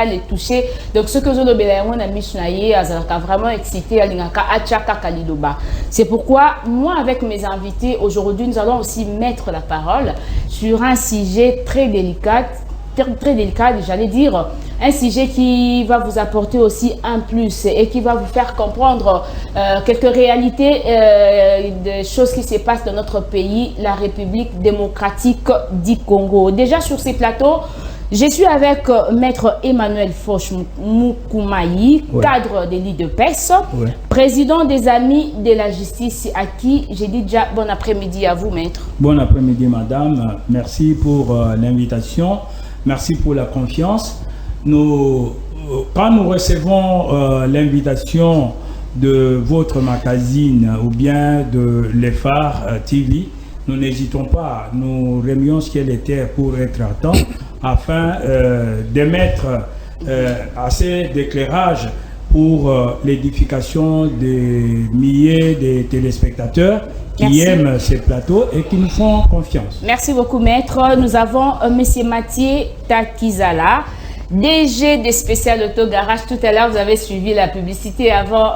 social et touché. Donc ce que je veux vraiment excité c'est pourquoi moi avec mes invités aujourd'hui nous allons aussi mettre la parole sur un sujet très délicat, j'allais dire un sujet qui va vous apporter aussi un plus et qui va vous faire comprendre quelques réalités des choses qui se passent dans notre pays, la République démocratique du Congo. Déjà sur ces plateaux, je suis avec Maître Emmanuel Foch Moukoumai, cadre des lits de PES, président des Amis de la Justice, à qui j'ai dit déjà bon après-midi à vous, Maître. Bon après-midi, madame. Merci pour l'invitation. Merci pour la confiance. Quand nous recevons l'invitation de votre magazine ou bien de l'EFAR TV, nous n'hésitons pas, nous remions ce qu'elle était pour être à temps afin d'émettre assez d'éclairage pour l'édification des milliers de téléspectateurs qui aiment ces plateaux et qui nous font confiance. Merci beaucoup, Maître. Nous avons M. Mathieu Takizala, DG des Spécial Auto Garage. Tout à l'heure, vous avez suivi la publicité avant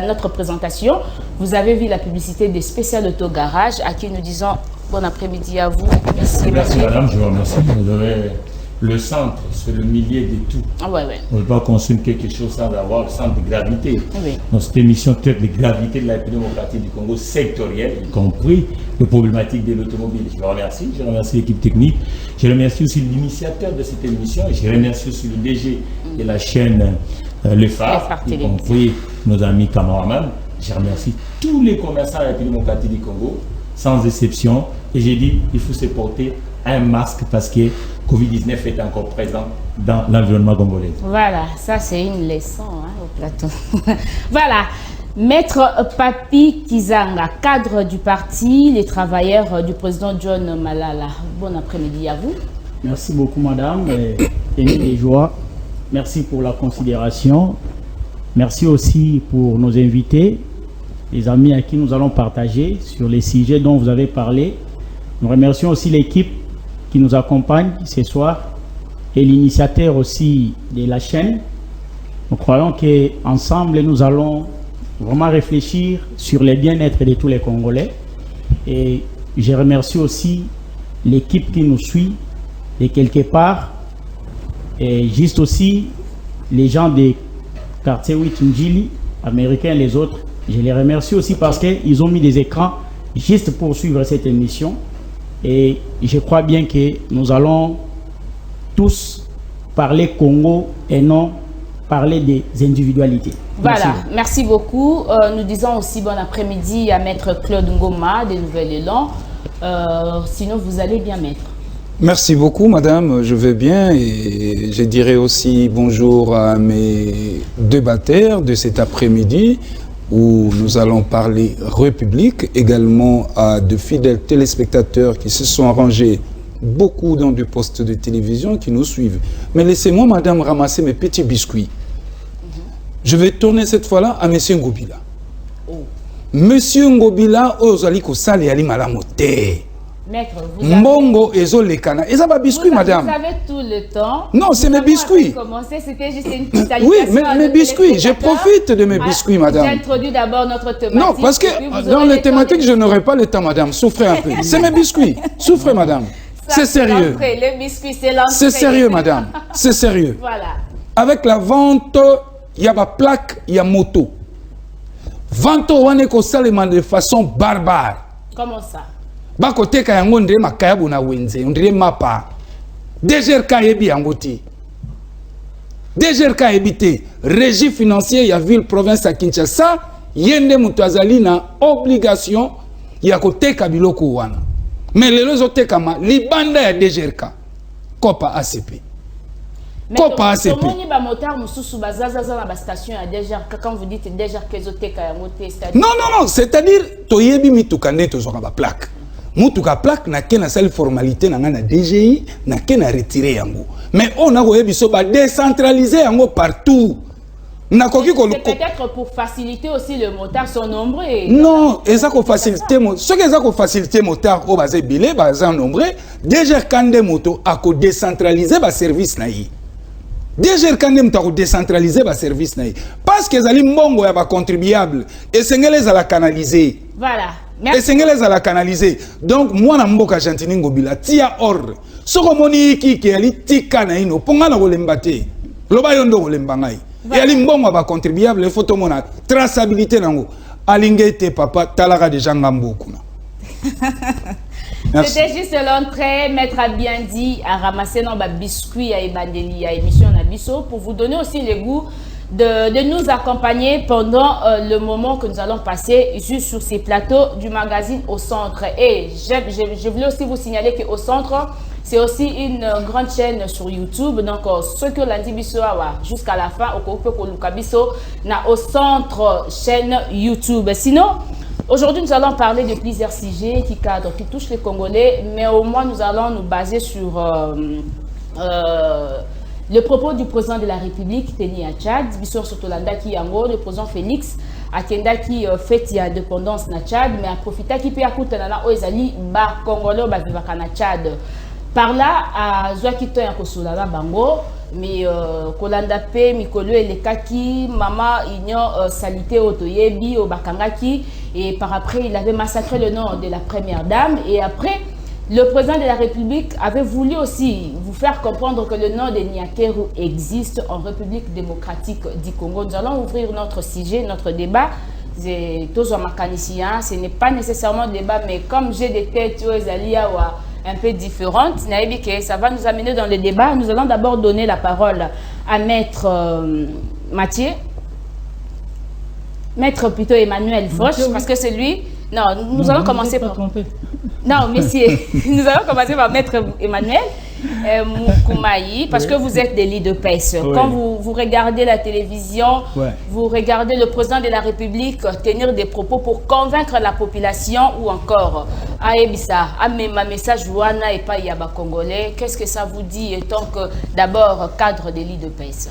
notre présentation. Vous avez vu la publicité des Spécial Auto Garage, à qui nous disons bon après-midi à vous. Merci, madame, je vous remercie. Le centre, c'est le milieu de tout. On ne peut pas construire quelque chose sans avoir le centre de gravité. Dans cette émission traite de gravité de la démocratie du Congo sectorielle, y compris les problématiques de l'automobile. Je vous remercie. Je remercie l'équipe technique. Je remercie aussi l'initiateur de cette émission. Et je remercie aussi le DG de la chaîne Le Phare, y compris nos amis caméramans. Je remercie tous les commerçants de la démocratie du Congo, sans exception. Et j'ai dit, il faut se porter un masque parce que Covid-19 est encore présent dans l'environnement congolais. Voilà, ça c'est une leçon au plateau. Voilà, Maître Papi Kizanga, cadre du parti Les Travailleurs du président John Malala. Bon après-midi à vous. Merci beaucoup, madame. Et les joies. Merci pour la considération. Merci aussi pour nos invités, les amis à qui nous allons partager sur les sujets dont vous avez parlé. Nous remercions aussi l'équipe qui nous accompagne ce soir et l'initiateur aussi de la chaîne. Nous croyons qu'ensemble, nous allons vraiment réfléchir sur le bien-être de tous les Congolais. Et je remercie aussi l'équipe qui nous suit et quelque part, et juste aussi les gens des quartiers Witunjili, américains et les autres. Je les remercie aussi parce qu'ils ont mis des écrans juste pour suivre cette émission. Et je crois bien que nous allons tous parler Congo et non parler des individualités. Voilà, merci beaucoup. Nous disons aussi bon après-midi à Maître Claude Ngoma de Nouvel-Élan. Sinon, vous allez bien, Maître. Merci beaucoup, madame. Je vais bien et je dirais aussi bonjour à mes débatteurs de cet après-midi, où nous allons parler République, également à de fidèles téléspectateurs qui se sont arrangés beaucoup dans des postes de télévision qui nous suivent. Mais laissez-moi, madame, ramasser mes petits biscuits. Je vais tourner cette fois-là à monsieur Ngobila. Monsieur Ngobila, ozali kosali ali malamote. Maître, Mbongo ezolekana. Et ça va biscuit, madame. Vous avez tout le temps. Non, c'est mes biscuits. C'était juste une petite salutation. Oui, mes biscuits. Je profite de mes biscuits, madame. J'introduis d'abord notre thématique. Non, parce que dans les thématiques, je n'aurai pas le temps, madame. Souffrez un peu. C'est mes biscuits. Souffrez, madame. C'est sérieux. Les biscuits, c'est l'entrée. C'est sérieux, madame. C'est sérieux. Voilà. Avec la vente, il y a ma plaque, il y a moto. Vente, on est de façon barbare. Comment ça? Bakote ka yango ndire makaya bona wenze ndire mapa DGRK yebi yango ti DGRK ebité régie financière ya ville province à Kinshasa yende mutu azali na obligation ya koteka biloko wana mais lelo zotekama libanda ya DGRK Copa ACP Copa ACP quand vous dites DGRK ezoteka yango te non c'est-à-dire toyebi mituka nde tozwaka ba plaque mutuka plaque na kena sali formalité na ngana DGI na kena retirer yango mais on a koyebi so ba décentraliser yango partout na koki ko peut-être pour faciliter aussi le motard sont nombreux non eza ko faciliter ce que eza ko faciliter motard o bazé bilé baza nombreux déjà kande moto a ko décentraliser ba service na yi DGR quand même t'as décentralisé le service parce que les mbongo ya ba contribuable et sengele za la canaliser. Voilà. Merci. Et sengele za la canaliser. Donc moi na mboka Gentini Ngobila tia ordre. Soko moni ki ali tika na ino ponga na kolembate. Loba yondo kolembangai. Et ali mbongo ba contribuable photo mona traçabilité nango. Alingete papa talaga de jangambo kuna. C'était juste l'entrée, Maître a bien dit, à ramasser nos biscuits à Ebandeli, à émission Nabiso, pour vous donner aussi le goût de nous accompagner pendant le moment que nous allons passer juste sur ces plateaux du magazine Au Centre. Et je voulais aussi vous signaler qu'Au Centre, c'est aussi une grande chaîne sur YouTube. Donc, ceux que lundi biso jusqu'à la fin, Au Centre, chaîne YouTube. Sinon, aujourd'hui, nous allons parler de plusieurs sujets qui cadrent, qui touchent les Congolais, mais au moins nous allons nous baser sur le propos du président de la République, Teni à Tchad, Bissor Sotolanda qui yango, le président Félix, Akenda qui fête l'indépendance na Tchad, mais à profiter qui peut écouter na Oezali, ba Congolais, ba vivaka na Tchad. Par là, à Zouakito et Kosolala Bango, mais Kolanda Pe, Mikolo et Lekaki, Mama Ignon Salité Otoyebi, Obakangaki, et par après, il avait massacré le nom de la première dame, et après, le président de la République avait voulu aussi vous faire comprendre que le nom de Niakeru existe en République démocratique du Congo. Nous allons ouvrir notre sujet, notre débat. Ce n'est pas nécessairement débat, mais comme j'ai des têtes un peu différentes, ça va nous amener dans le débat. Nous allons d'abord donner la parole à Maître Mathieu. Maître plutôt Emmanuel Foch, parce que c'est lui. Non, nous allons commencer par... Non, messieurs, nous allons commencer par Maître Emmanuel Moukoumai, parce que vous êtes des leaders de PES. Quand vous regardez la télévision, vous regardez le président de la République tenir des propos pour convaincre la population ou encore Aebissa, ma message Ouana et pas Yaba Congolais. Qu'est-ce que ça vous dit en tant que d'abord cadre des leaders de PES?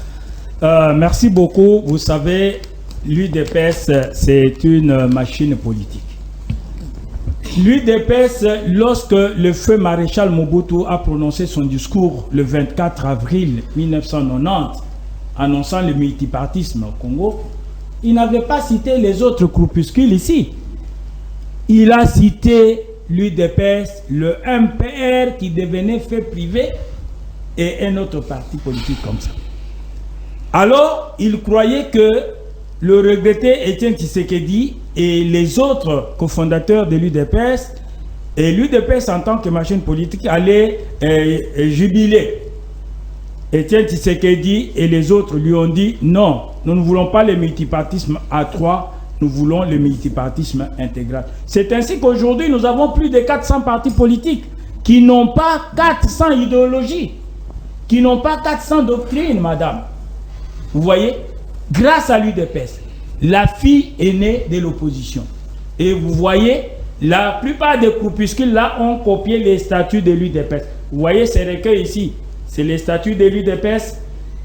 Merci beaucoup. Vous savez, l'UDPS, c'est une machine politique. L'UDPS, lorsque le feu maréchal Mobutu a prononcé son discours le 24 avril 1990, annonçant le multipartisme au Congo, il n'avait pas cité les autres groupuscules ici. Il a cité l'UDPS, le MPR qui devenait fait privé et un autre parti politique comme ça. Alors, il croyait que le regretté Étienne Tshisekedi et les autres cofondateurs de l'UDPS, et l'UDPS en tant que machine politique allaient jubiler. Étienne Tshisekedi et les autres lui ont dit non, nous ne voulons pas le multipartisme à 3, nous voulons le multipartisme intégral. C'est ainsi qu'aujourd'hui nous avons plus de 400 partis politiques qui n'ont pas 400 idéologies, qui n'ont pas 400 doctrines, madame. Vous voyez? Grâce à l'UDPS, la fille est née de l'opposition. Et vous voyez, la plupart des groupuscules là ont copié les statuts de l'UDPS. Vous voyez ces recueils ici, c'est les statuts de l'UDPS,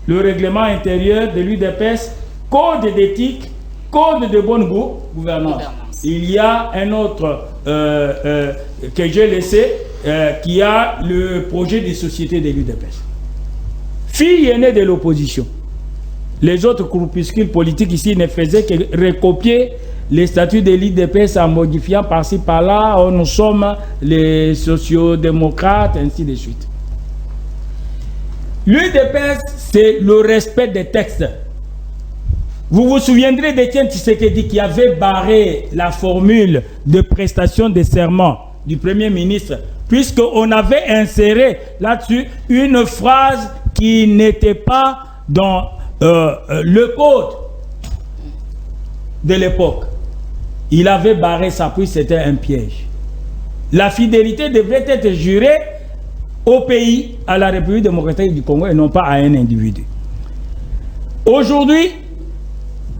le règlement intérieur de l'UDPS, code d'éthique, code de bonne gouvernance. Il y a un autre que j'ai laissé, qui a le projet de société de l'UDPS. Fille est née de l'opposition. Les autres groupuscules politiques ici ne faisaient que recopier les statuts de l'UDPS en modifiant par-ci par-là. Oh, nous sommes les sociodémocrates, ainsi de suite. L'UDPS, c'est le respect des textes. Vous vous souviendrez d'Étienne Tshisekedi qui avait barré la formule de prestation de serment du Premier ministre, puisqu'on avait inséré là-dessus une phrase qui n'était pas dans le code de l'époque. Il avait barré ça, puis c'était un piège. La fidélité devrait être jurée au pays, à la République démocratique du Congo et non pas à un individu. Aujourd'hui,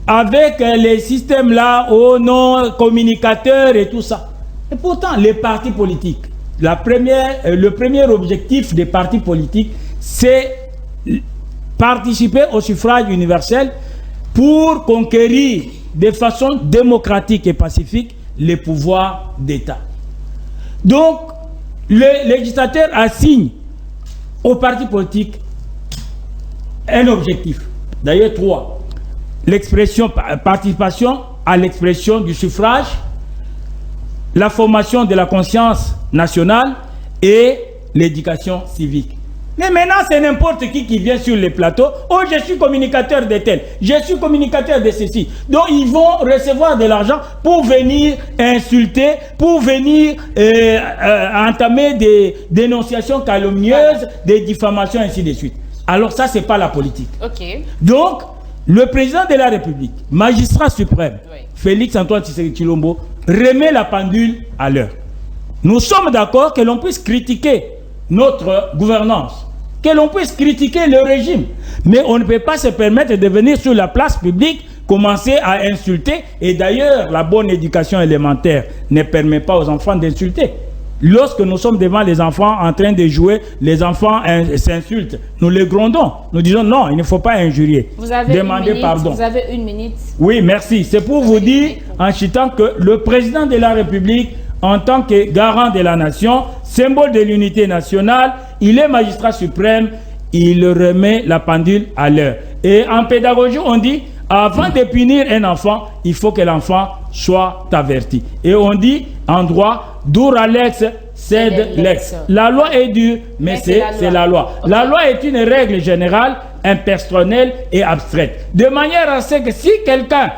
avec les systèmes là, aux non-communicateurs et tout ça, et pourtant les partis politiques, le premier objectif des partis politiques, c'est participer au suffrage universel pour conquérir de façon démocratique et pacifique les pouvoirs d'État. Donc, le législateur assigne aux partis politiques un objectif. D'ailleurs, 3. L'expression, participation à l'expression du suffrage, la formation de la conscience nationale et l'éducation civique. Mais maintenant, c'est n'importe qui vient sur les plateaux. Oh, je suis communicateur de tel, je suis communicateur de ceci. Donc, ils vont recevoir de l'argent pour venir insulter, pour venir entamer des dénonciations calomnieuses, des diffamations, ainsi de suite. Alors ça, c'est pas la politique. Ok. Donc, le président de la République, magistrat suprême, Félix Antoine Tshisekedi Tshilombo, remet la pendule à l'heure. Nous sommes d'accord que l'on puisse critiquer notre gouvernance, que l'on puisse critiquer le régime, mais on ne peut pas se permettre de venir sur la place publique commencer à insulter. Et d'ailleurs, la bonne éducation élémentaire ne permet pas aux enfants d'insulter. Lorsque nous sommes devant les enfants en train de jouer, les enfants s'insultent. Nous les grondons. Nous disons non, il ne faut pas injurier. Vous avez Demandez pardon. Vous avez 1 minute. Oui, merci. C'est pour vous dire, en citant que le président de la République, en tant que garant de la nation, symbole de l'unité nationale, il est magistrat suprême, il remet la pendule à l'heure. Et en pédagogie, on dit, avant de punir un enfant, il faut que l'enfant soit averti. Et on dit, en droit, dur à l'ex, cède l'ex. La loi est dure, mais c'est la loi. Okay. La loi est une règle générale, impersonnelle et abstraite. De manière à ce que si quelqu'un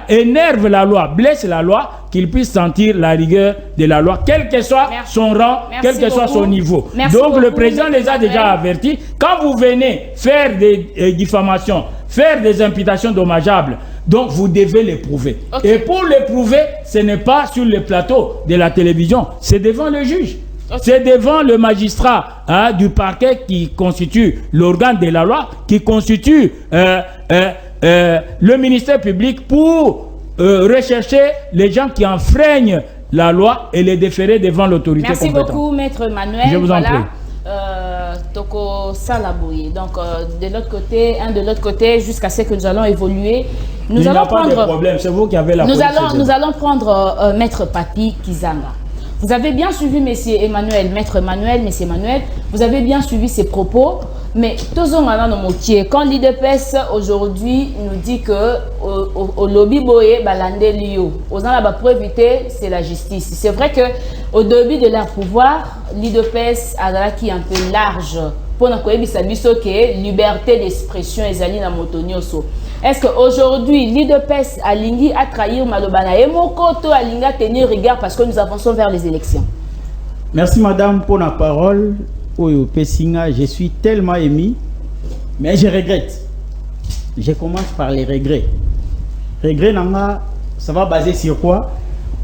énerve la loi, blesse la loi, qu'il puisse sentir la rigueur de la loi, quel que soit son rang, quel que soit son niveau. Donc le président les a déjà avertis. Quand vous venez faire des diffamations, faire des imputations dommageables, donc vous devez les prouver. Et pour les prouver, ce n'est pas sur le plateau de la télévision, c'est devant le juge. C'est devant le magistrat du parquet qui constitue l'organe de la loi, qui constitue le ministère public pour rechercher les gens qui enfreignent la loi et les déférer devant l'autorité compétente. Merci beaucoup, Maître Emmanuel. Je vous en prie. Toko Salabouye. Donc, de l'autre côté, jusqu'à ce que nous allons évoluer, nous allons prendre... Il n'y a pas de problème, c'est vous qui avez la politique. Nous allons prendre Maître Papi Kizanga. Vous avez bien suivi Monsieur Emmanuel, Maître Emmanuel, Monsieur Emmanuel, vous avez bien suivi ses propos, mais quand l'IDPS aujourd'hui nous dit que au lobby boye balande lio, aux gens pour éviter c'est la justice. C'est vrai que au début de leur pouvoir, l'IDPS a qui un peu large pour nous que liberté d'expression et zali na motonioso. Est-ce qu'aujourd'hui, l'IDPS a lingi à trahir Malobana et Mokoto a lingi à tenir rigueur parce que nous avançons vers les élections? Merci madame pour la parole. Oyo Pessinga, je suis tellement ému, mais je regrette. Je commence par les regrets. Regrets, ça va baser sur quoi?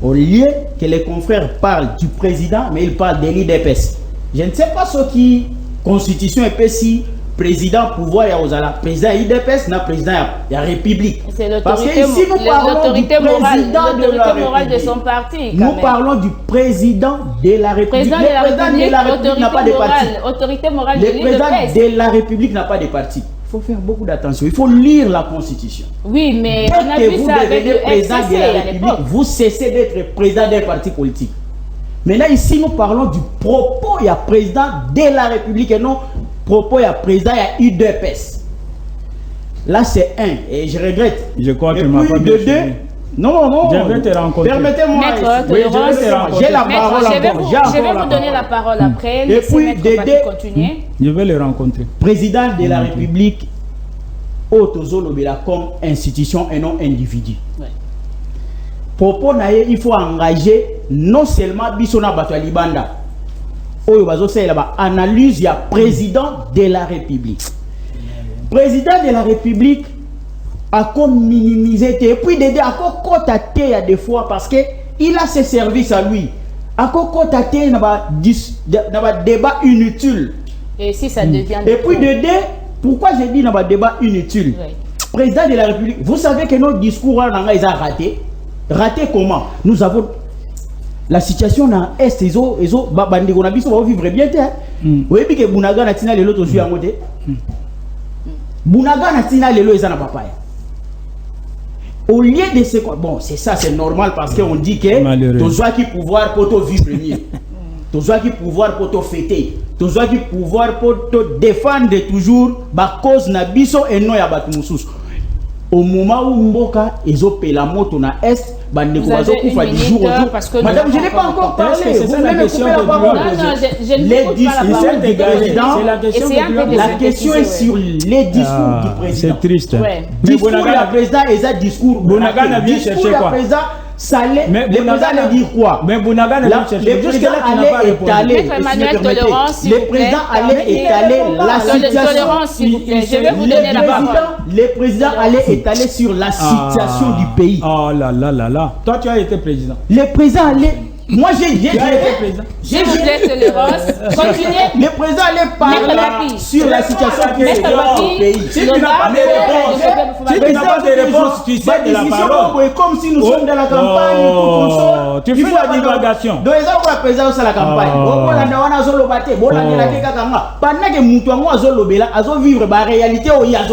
Au lieu que les confrères parlent du président, mais ils parlent de l'IDPS. Je ne sais pas ce qui constitution est si président pouvoir et aux président IDPS na président la République. Parce que ici nous parlons du président morale de son parti. Nous parlons du président de la République. Le président de la République n'a pas de parti. Autorité morale de l'IDPS. Le président de la République n'a pas de parti. Il faut faire beaucoup d'attention. Il faut lire la Constitution. Oui, mais dès on a vu ça avec le président de la République, vous cessez d'être président d'un parti politique. Maintenant, ici, nous parlons du propos, il y a président de la République et non propos, il y a président, il y a UDPS. Là, c'est un. Et je regrette. Je crois que ma femme de deux. Non. Je vais te rencontrer. Permettez-moi. J'ai la parole encore. Je vais vous donner la parole après. Et puis, continuer. Je vais le rencontrer. Président de la République, Otozolobela comme institution et non individu. Ouais. Propos naïe, il faut engager non seulement Bissona Batoualibanda. Oyo bazo c'est là-bas analyse, il y a président de la République. Président de la République a comme minimisé et puis Dédé a cotaté il y a des fois parce que il a ses services à lui. A cotaté n'a débat inutile. Et si ça devient et puis Dédé, pourquoi j'ai dit n'a débat inutile? Oui. Président de la République, vous savez que notre discours là ils a raté. Raté comment? Nous avons la situation dans l'Est, ils ont vivre bien. Vous voyez que Bounaga n'a pas l'autre aussi à côté. Bounaga n'a pas l'autre à papa. Au lieu de ce bon, c'est ça, c'est normal parce qu'on dit que tu as qui pouvoir pour te vivre mieux. Tu as qui pouvoir pour te fêter. tu as du pouvoir pour te défendre toujours la cause na biso et non ya batu mususu. Au moment où Mboka est la moto na est, bande kobazo kufa du jour au jour. Madame, je n'ai pas encore parlé. C'est ça la question que la question est sur les discours du président. C'est triste. Discours du président et ça discours. Bounagana vient chercher quoi? Le président allait dire quoi? Mais Bounagana vient chercher. Le président allait étaler. Le président allait étaler la situation. Je vais vous donner la parole. Le président allait étaler sur la situation du pays. Oh là là là là. Toi, tu as été président. Le président allait. Moi, j'ai été président. S'il vous plaît, tolérance. Continuez. Le président allait parler sur la situation qui est au pays. Si tu n'as pas de réponse, tu sais de la parole. Comme si nous sommes dans la campagne. Tu fais la divulgation. Donc, ils ont la présidence à la campagne. Vivre la réalité où il y a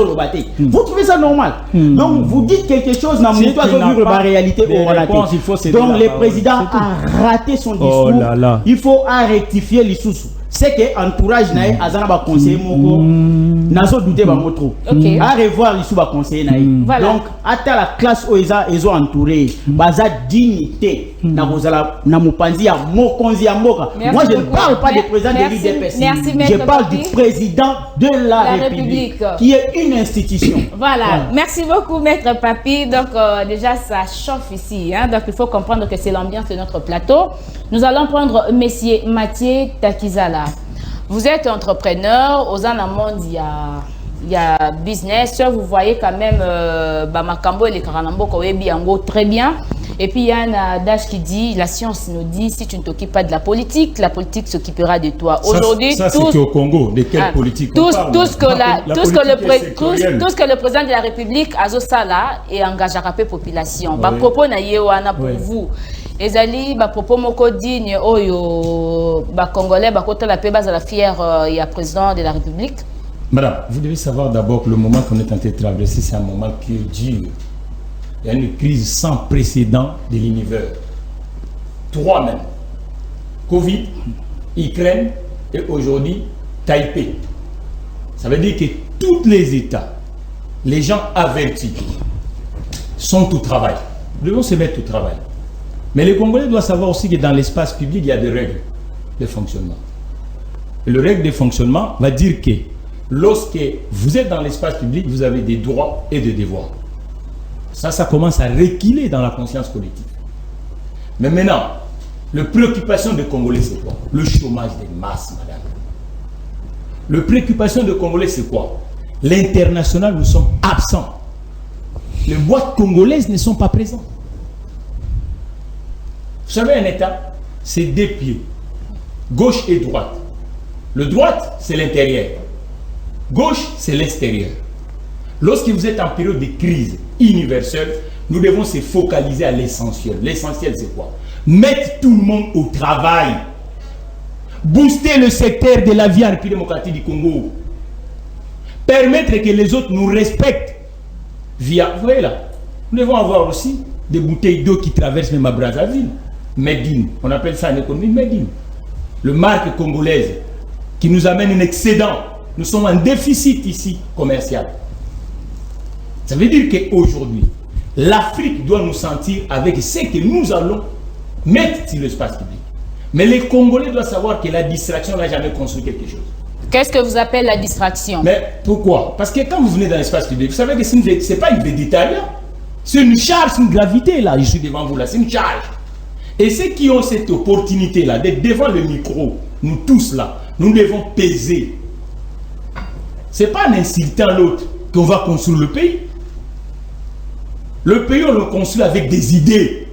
vous trouvez ça normal? Donc, vous dites quelque chose dans vivre la réalité où il donc, le président a raté son discours. Il faut rectifier les sous. C'est que l'entourage nae azana ba conseiller moko nazo douter ba motro. À revoir les sous ba conseiller nae. Donc à la classe où ils ont entouré baza dignité na kozala na mopanzi ya mokonzi ya mboka. Moi je ne parle pas du président de l'IDPS. Je parle du président de la République qui est une institution. Voilà. Merci beaucoup maître Papi. Donc déjà ça chauffe ici hein? Donc il faut comprendre que c'est l'ambiance de notre plateau. Nous allons prendre monsieur Mathieu Takizala. Vous êtes entrepreneur, aux monde il y a business, vous voyez quand même Bamakambo et les Karanambo très bien. Et puis il y a un adage qui dit, la science nous dit, si tu ne t'occupes pas de la politique s'occupera de toi. Aujourd'hui, ça c'est au Congo, de quelle politique tout ce que le président de la République a ça et engage à la population. Oui. Propos na yewana pour vous. Ezali ba propos moko digne oyo ba congolais ba kota la paix base à la fière il y a président de la République. Madame, vous devez savoir d'abord que le moment qu'on est en train de traverser, c'est un moment qui est dur. Il y a une crise sans précédent de l'univers. 3 même. Covid, Ukraine et aujourd'hui Taipei. Ça veut dire que tous les États, les gens avertis, sont au travail. Nous devons se mettre au travail. Mais les Congolais doivent savoir aussi que dans l'espace public, il y a des règles de fonctionnement. Et le règle de fonctionnement va dire que lorsque vous êtes dans l'espace public, vous avez des droits et des devoirs. Ça commence à reculer dans la conscience collective. Mais maintenant, la préoccupation des Congolais, c'est quoi? Le chômage des masses, madame. La préoccupation des Congolais, c'est quoi? L'international, nous sommes absents. Les boîtes congolaises ne sont pas présentes. Vous savez, un État, c'est 2 pieds, gauche et droite. Le droite, c'est l'intérieur. Gauche, c'est l'extérieur. Lorsque vous êtes en période de crise universelle, nous devons se focaliser à l'essentiel. L'essentiel, c'est quoi? Mettre tout le monde au travail. Booster le secteur de la vie en République démocratique du Congo. Permettre que les autres nous respectent. Via, vous voyez là, nous devons avoir aussi des bouteilles d'eau qui traversent même à Brazzaville. Made in, on appelle ça en économie Made in. Le marque congolaise qui nous amène un excédent. Nous sommes en déficit ici commercial. Ça veut dire qu'aujourd'hui, l'Afrique doit nous sentir avec ce que nous allons mettre sur l'espace public. Mais les Congolais doivent savoir que la distraction n'a jamais construit quelque chose. Qu'est-ce que vous appelez la distraction? Mais pourquoi? Parce que quand vous venez dans l'espace public, vous savez que ce n'est pas une végétarienne. C'est une charge, c'est une gravité là, je suis devant vous là, c'est une charge. Et ceux qui ont cette opportunité-là d'être devant le micro, nous tous là, nous devons peser. Ce n'est pas en insultant l'autre qu'on va construire le pays. Le pays, on le construit avec des idées.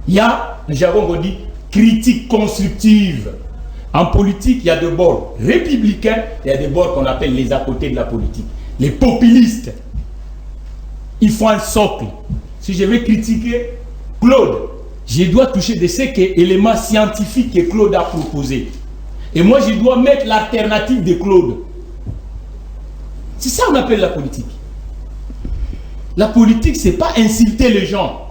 Il y a, le jargon qu'on dit, critique constructive. En politique, il y a des bords républicains, il y a des bords qu'on appelle les à côté de la politique. Les populistes. Il faut un socle. Si je vais critiquer Claude, je dois toucher de ces éléments scientifiques que Claude a proposés. Et moi, je dois mettre l'alternative de Claude. C'est ça qu'on appelle la politique. La politique, ce n'est pas insulter les gens.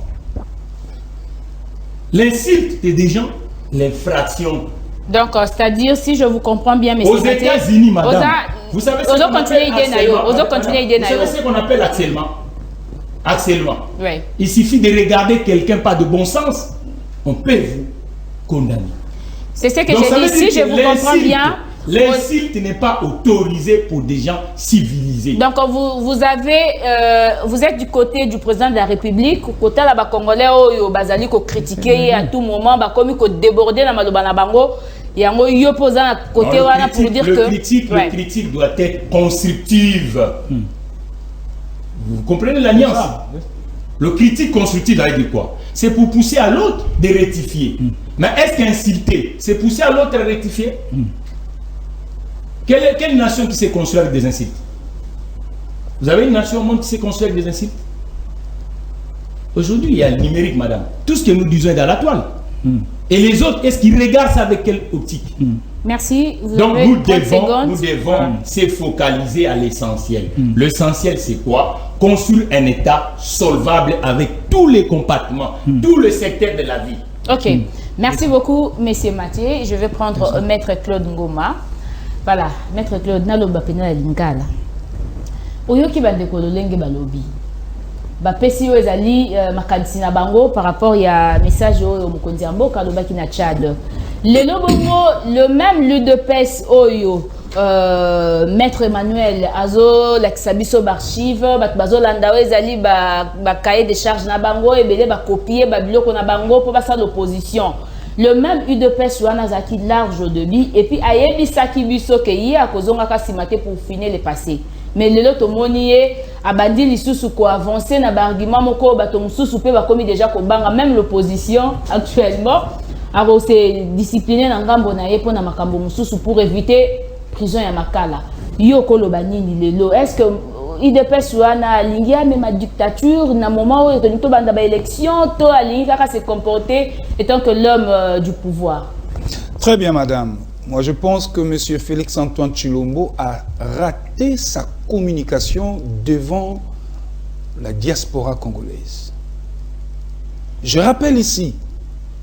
L'insulte des gens, l'infraction. Donc, c'est-à-dire, si je vous comprends bien, mais aux États-Unis, madame, vous savez ce qu'on appelle harcèlement. Oui. Il suffit de regarder quelqu'un pas de bon sens, on peut vous condamner. C'est ce que j'ai dit. Si je vous comprends bien, l'insulte n'est pas autorisé pour des gens civilisés. Donc vous êtes du côté du président de la République, côté la Congolais au bazali ko critiquer à tout moment, comme ko déborder na maloba na bango, yango yo posant à côté wana pour dire que le critique doit être constructive. Vous comprenez la nuance? Le critique constructif, ça veut dire quoi? C'est pour pousser à l'autre de rectifier. Mais est-ce qu'insulter, c'est pousser à l'autre à rectifier? Quelle nation qui s'est construite avec des insultes? Vous avez une nation au monde qui s'est construite avec des insultes? Aujourd'hui, il y a le numérique, madame. Tout ce que nous disons est dans la toile. Et les autres, est-ce qu'ils regardent ça avec quelle optique? Merci. Donc nous devons se focaliser à l'essentiel. L'essentiel, c'est quoi? Construire un État solvable avec tous les compartiments, tous les secteurs de la vie. Ok. Merci beaucoup, Monsieur Mathieu. Je vais prendre Maître Claude Ngoma. Voilà, Maître Claude, naloba pena lingala. Oyoki bandeko lolenge balobi. Ba pesi ezali makanisi na bango par rapport ya message oyo mokonzi ya mboka lobaki na Tchad. Lelo bongo le même l'UDPS oyo Maître Emmanuel azo l'axabiso archive bazo landa ezali ba cahier de charge na bango ebele ba copier ba biloko na bango pour passer l'opposition. Le même UDPS wana zaki large de lui et puis ayebi saki biso ke yi akozonga kasimate pour finir le passé. Mais lelo tomoni ye abandi lisusu ko avancer na argument moko bato mususu pe bakomi déjà ko banga même l'opposition actuellement abo se discipliner na ngambo na ye pona makambo mususu pour éviter prison ya makala. Yo koloba nini lelo? Est-ce que IDPS wana lingi ya même dictature na moment où il to banda ba élection to alingi kaka se comporter étant que l'homme du pouvoir? Très bien, madame. Moi, je pense que M. Félix-Antoine Tshilombo a raté sa communication devant la diaspora congolaise. Je rappelle ici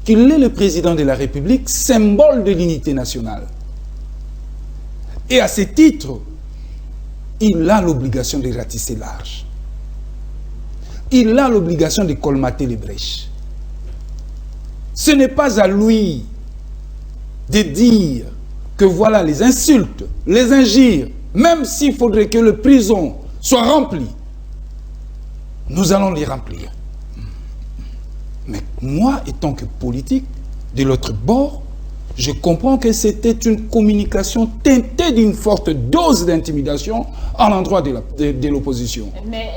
qu'il est le président de la République, symbole de l'unité nationale. Et à ce titre, il a l'obligation de ratisser large. Il a l'obligation de colmater les brèches. Ce n'est pas à lui de dire que voilà les insultes, les injures, même s'il faudrait que le prison soit rempli, nous allons les remplir. Mais moi, étant que politique, de l'autre bord, je comprends que c'était une communication teintée d'une forte dose d'intimidation à l'endroit de l'opposition. Mais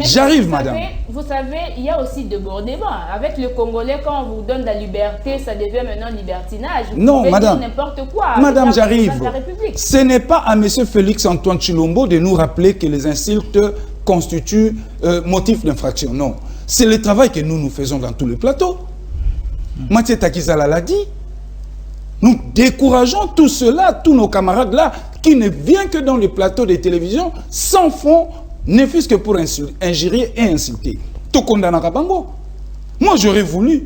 j'arrive, madame. Vous savez, il y a aussi débordement. Avec le Congolais, quand on vous donne la liberté, ça devient maintenant libertinage. Vous non, madame. N'importe quoi. Madame, j'arrive. Ce n'est pas à M. Félix-Antoine Tshilombo de nous rappeler que les insultes constituent motif d'infraction. Non. C'est le travail que nous faisons dans tous les plateaux. Mathieu Takizala l'a dit. Nous décourageons tout cela, tous nos camarades là, qui ne viennent que dans les plateaux de télévision, sans fond, ne fût-ce que pour injurier et insulter. Tout condamné à Bango. Moi, j'aurais voulu,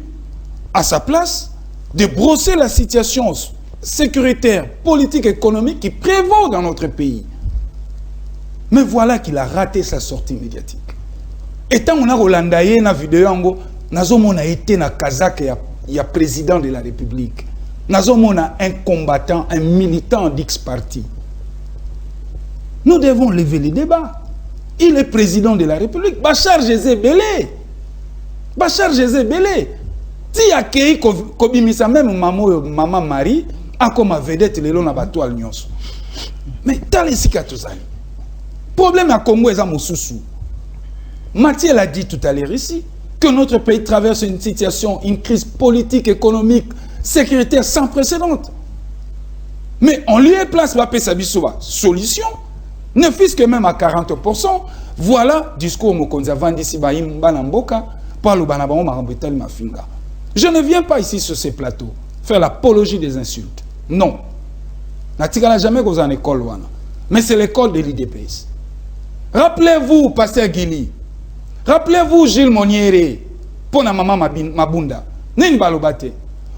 à sa place, de brosser la situation sécuritaire, politique, économique qui prévaut dans notre pays. Mais voilà qu'il a raté sa sortie médiatique. Et tant on a relandaye na vidéo, on a été na Kazakh, il y a président de la République. Nous a un combattant, un militant d'X-Parti. Nous devons lever les débats. Il est président de la République. Bachar Jezebele. Bachar Jezebele. Si a kei kobimisa même maman Marie, a comme vedette les lona batoile nyonso. Mais dans les sikatozali. Problème à Congo est à Moussousou. Mathieu l'a dit tout à l'heure ici, que notre pays traverse une situation, une crise politique, économique, sécuritaire sans précédent. Mais on lui est place Sabisoa. Solution, ne fût-ce que même à 40%, voilà discours Mokonza Vandisi Baïm Banamboka, par le Banabamo Marambetal Mafinga. Je ne viens pas ici sur ces plateaux faire l'apologie des insultes. Non. Natika n'a jamais causé en école. Mais c'est l'école de l'IDPS. Rappelez-vous, Pasteur Guili. Rappelez-vous, Gilles Moniere. Pour la maman Mabunda. Nini balobate.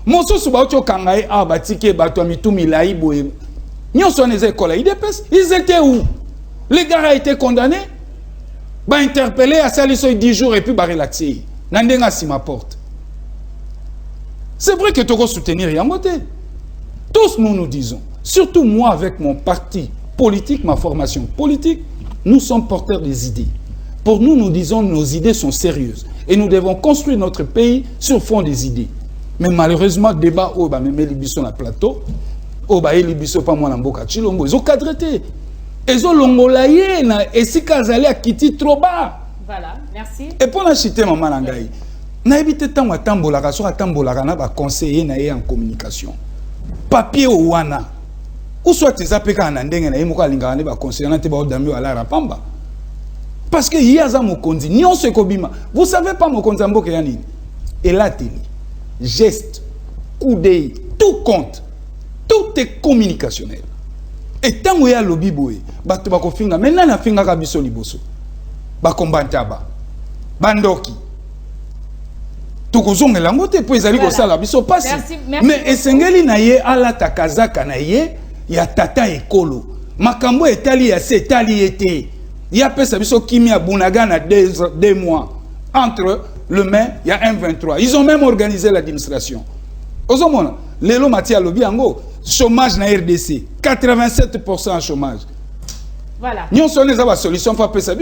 Mosusu baoto kangaye a batike bato mitumi laïboye. Nyon son les écoles IDPS, ils étaient où? Les gars ont été condamnés, interpellés à Salisoy 10 jours et puis relaxés. Nandenga si ma porte. C'est vrai que tu dois soutenir Yangote. Tous nous disons, surtout moi avec mon parti politique, ma formation politique, nous sommes porteurs des idées. Pour nous, nous disons nos idées sont sérieuses et nous devons construire notre pays sur fond des idées. Mais malheureusement, débat au même Libiso na plateau, au Libiso pas moi na mboka chilombo, ils ont cadreté. Ils ont longolaye na esika zali a kiti trop bas. Voilà, merci. Et pour la citer maman nangai, na évité tant atambolaka so atambolaka na ba conseiller na en communication. Papier au wana. Ou soit tes apeka na ndenge na yimoka lingana ne ba conseiller na te ba odami ala rapamba. Parce que yaza mokonzi nyonso ekobima. Vous savez pas mokonzi mboka ya nini? Et là télé. Geste, coup d'œil, tout compte. Tout est communicationnel. Et tant que ya lobby boy, bato bako finga, maintenant na finga ka biso liboso. Ba kombantaba. Bandoki. Tokozonga lango te po ezali ko sala biso pasi. Mais esengeli na ye ala takazaka na ye ya tata ekolo. Makambo etali ya se etali ete. Ya pesa biso kimi abunaga na 2 mois entre le mai, il y a un 23. Ils ont même organisé l'administration. Ozomona, lelo matia lobi ango, chômage na RDC, 87% en chômage. Voilà. Nous sommes les solutions pour ça.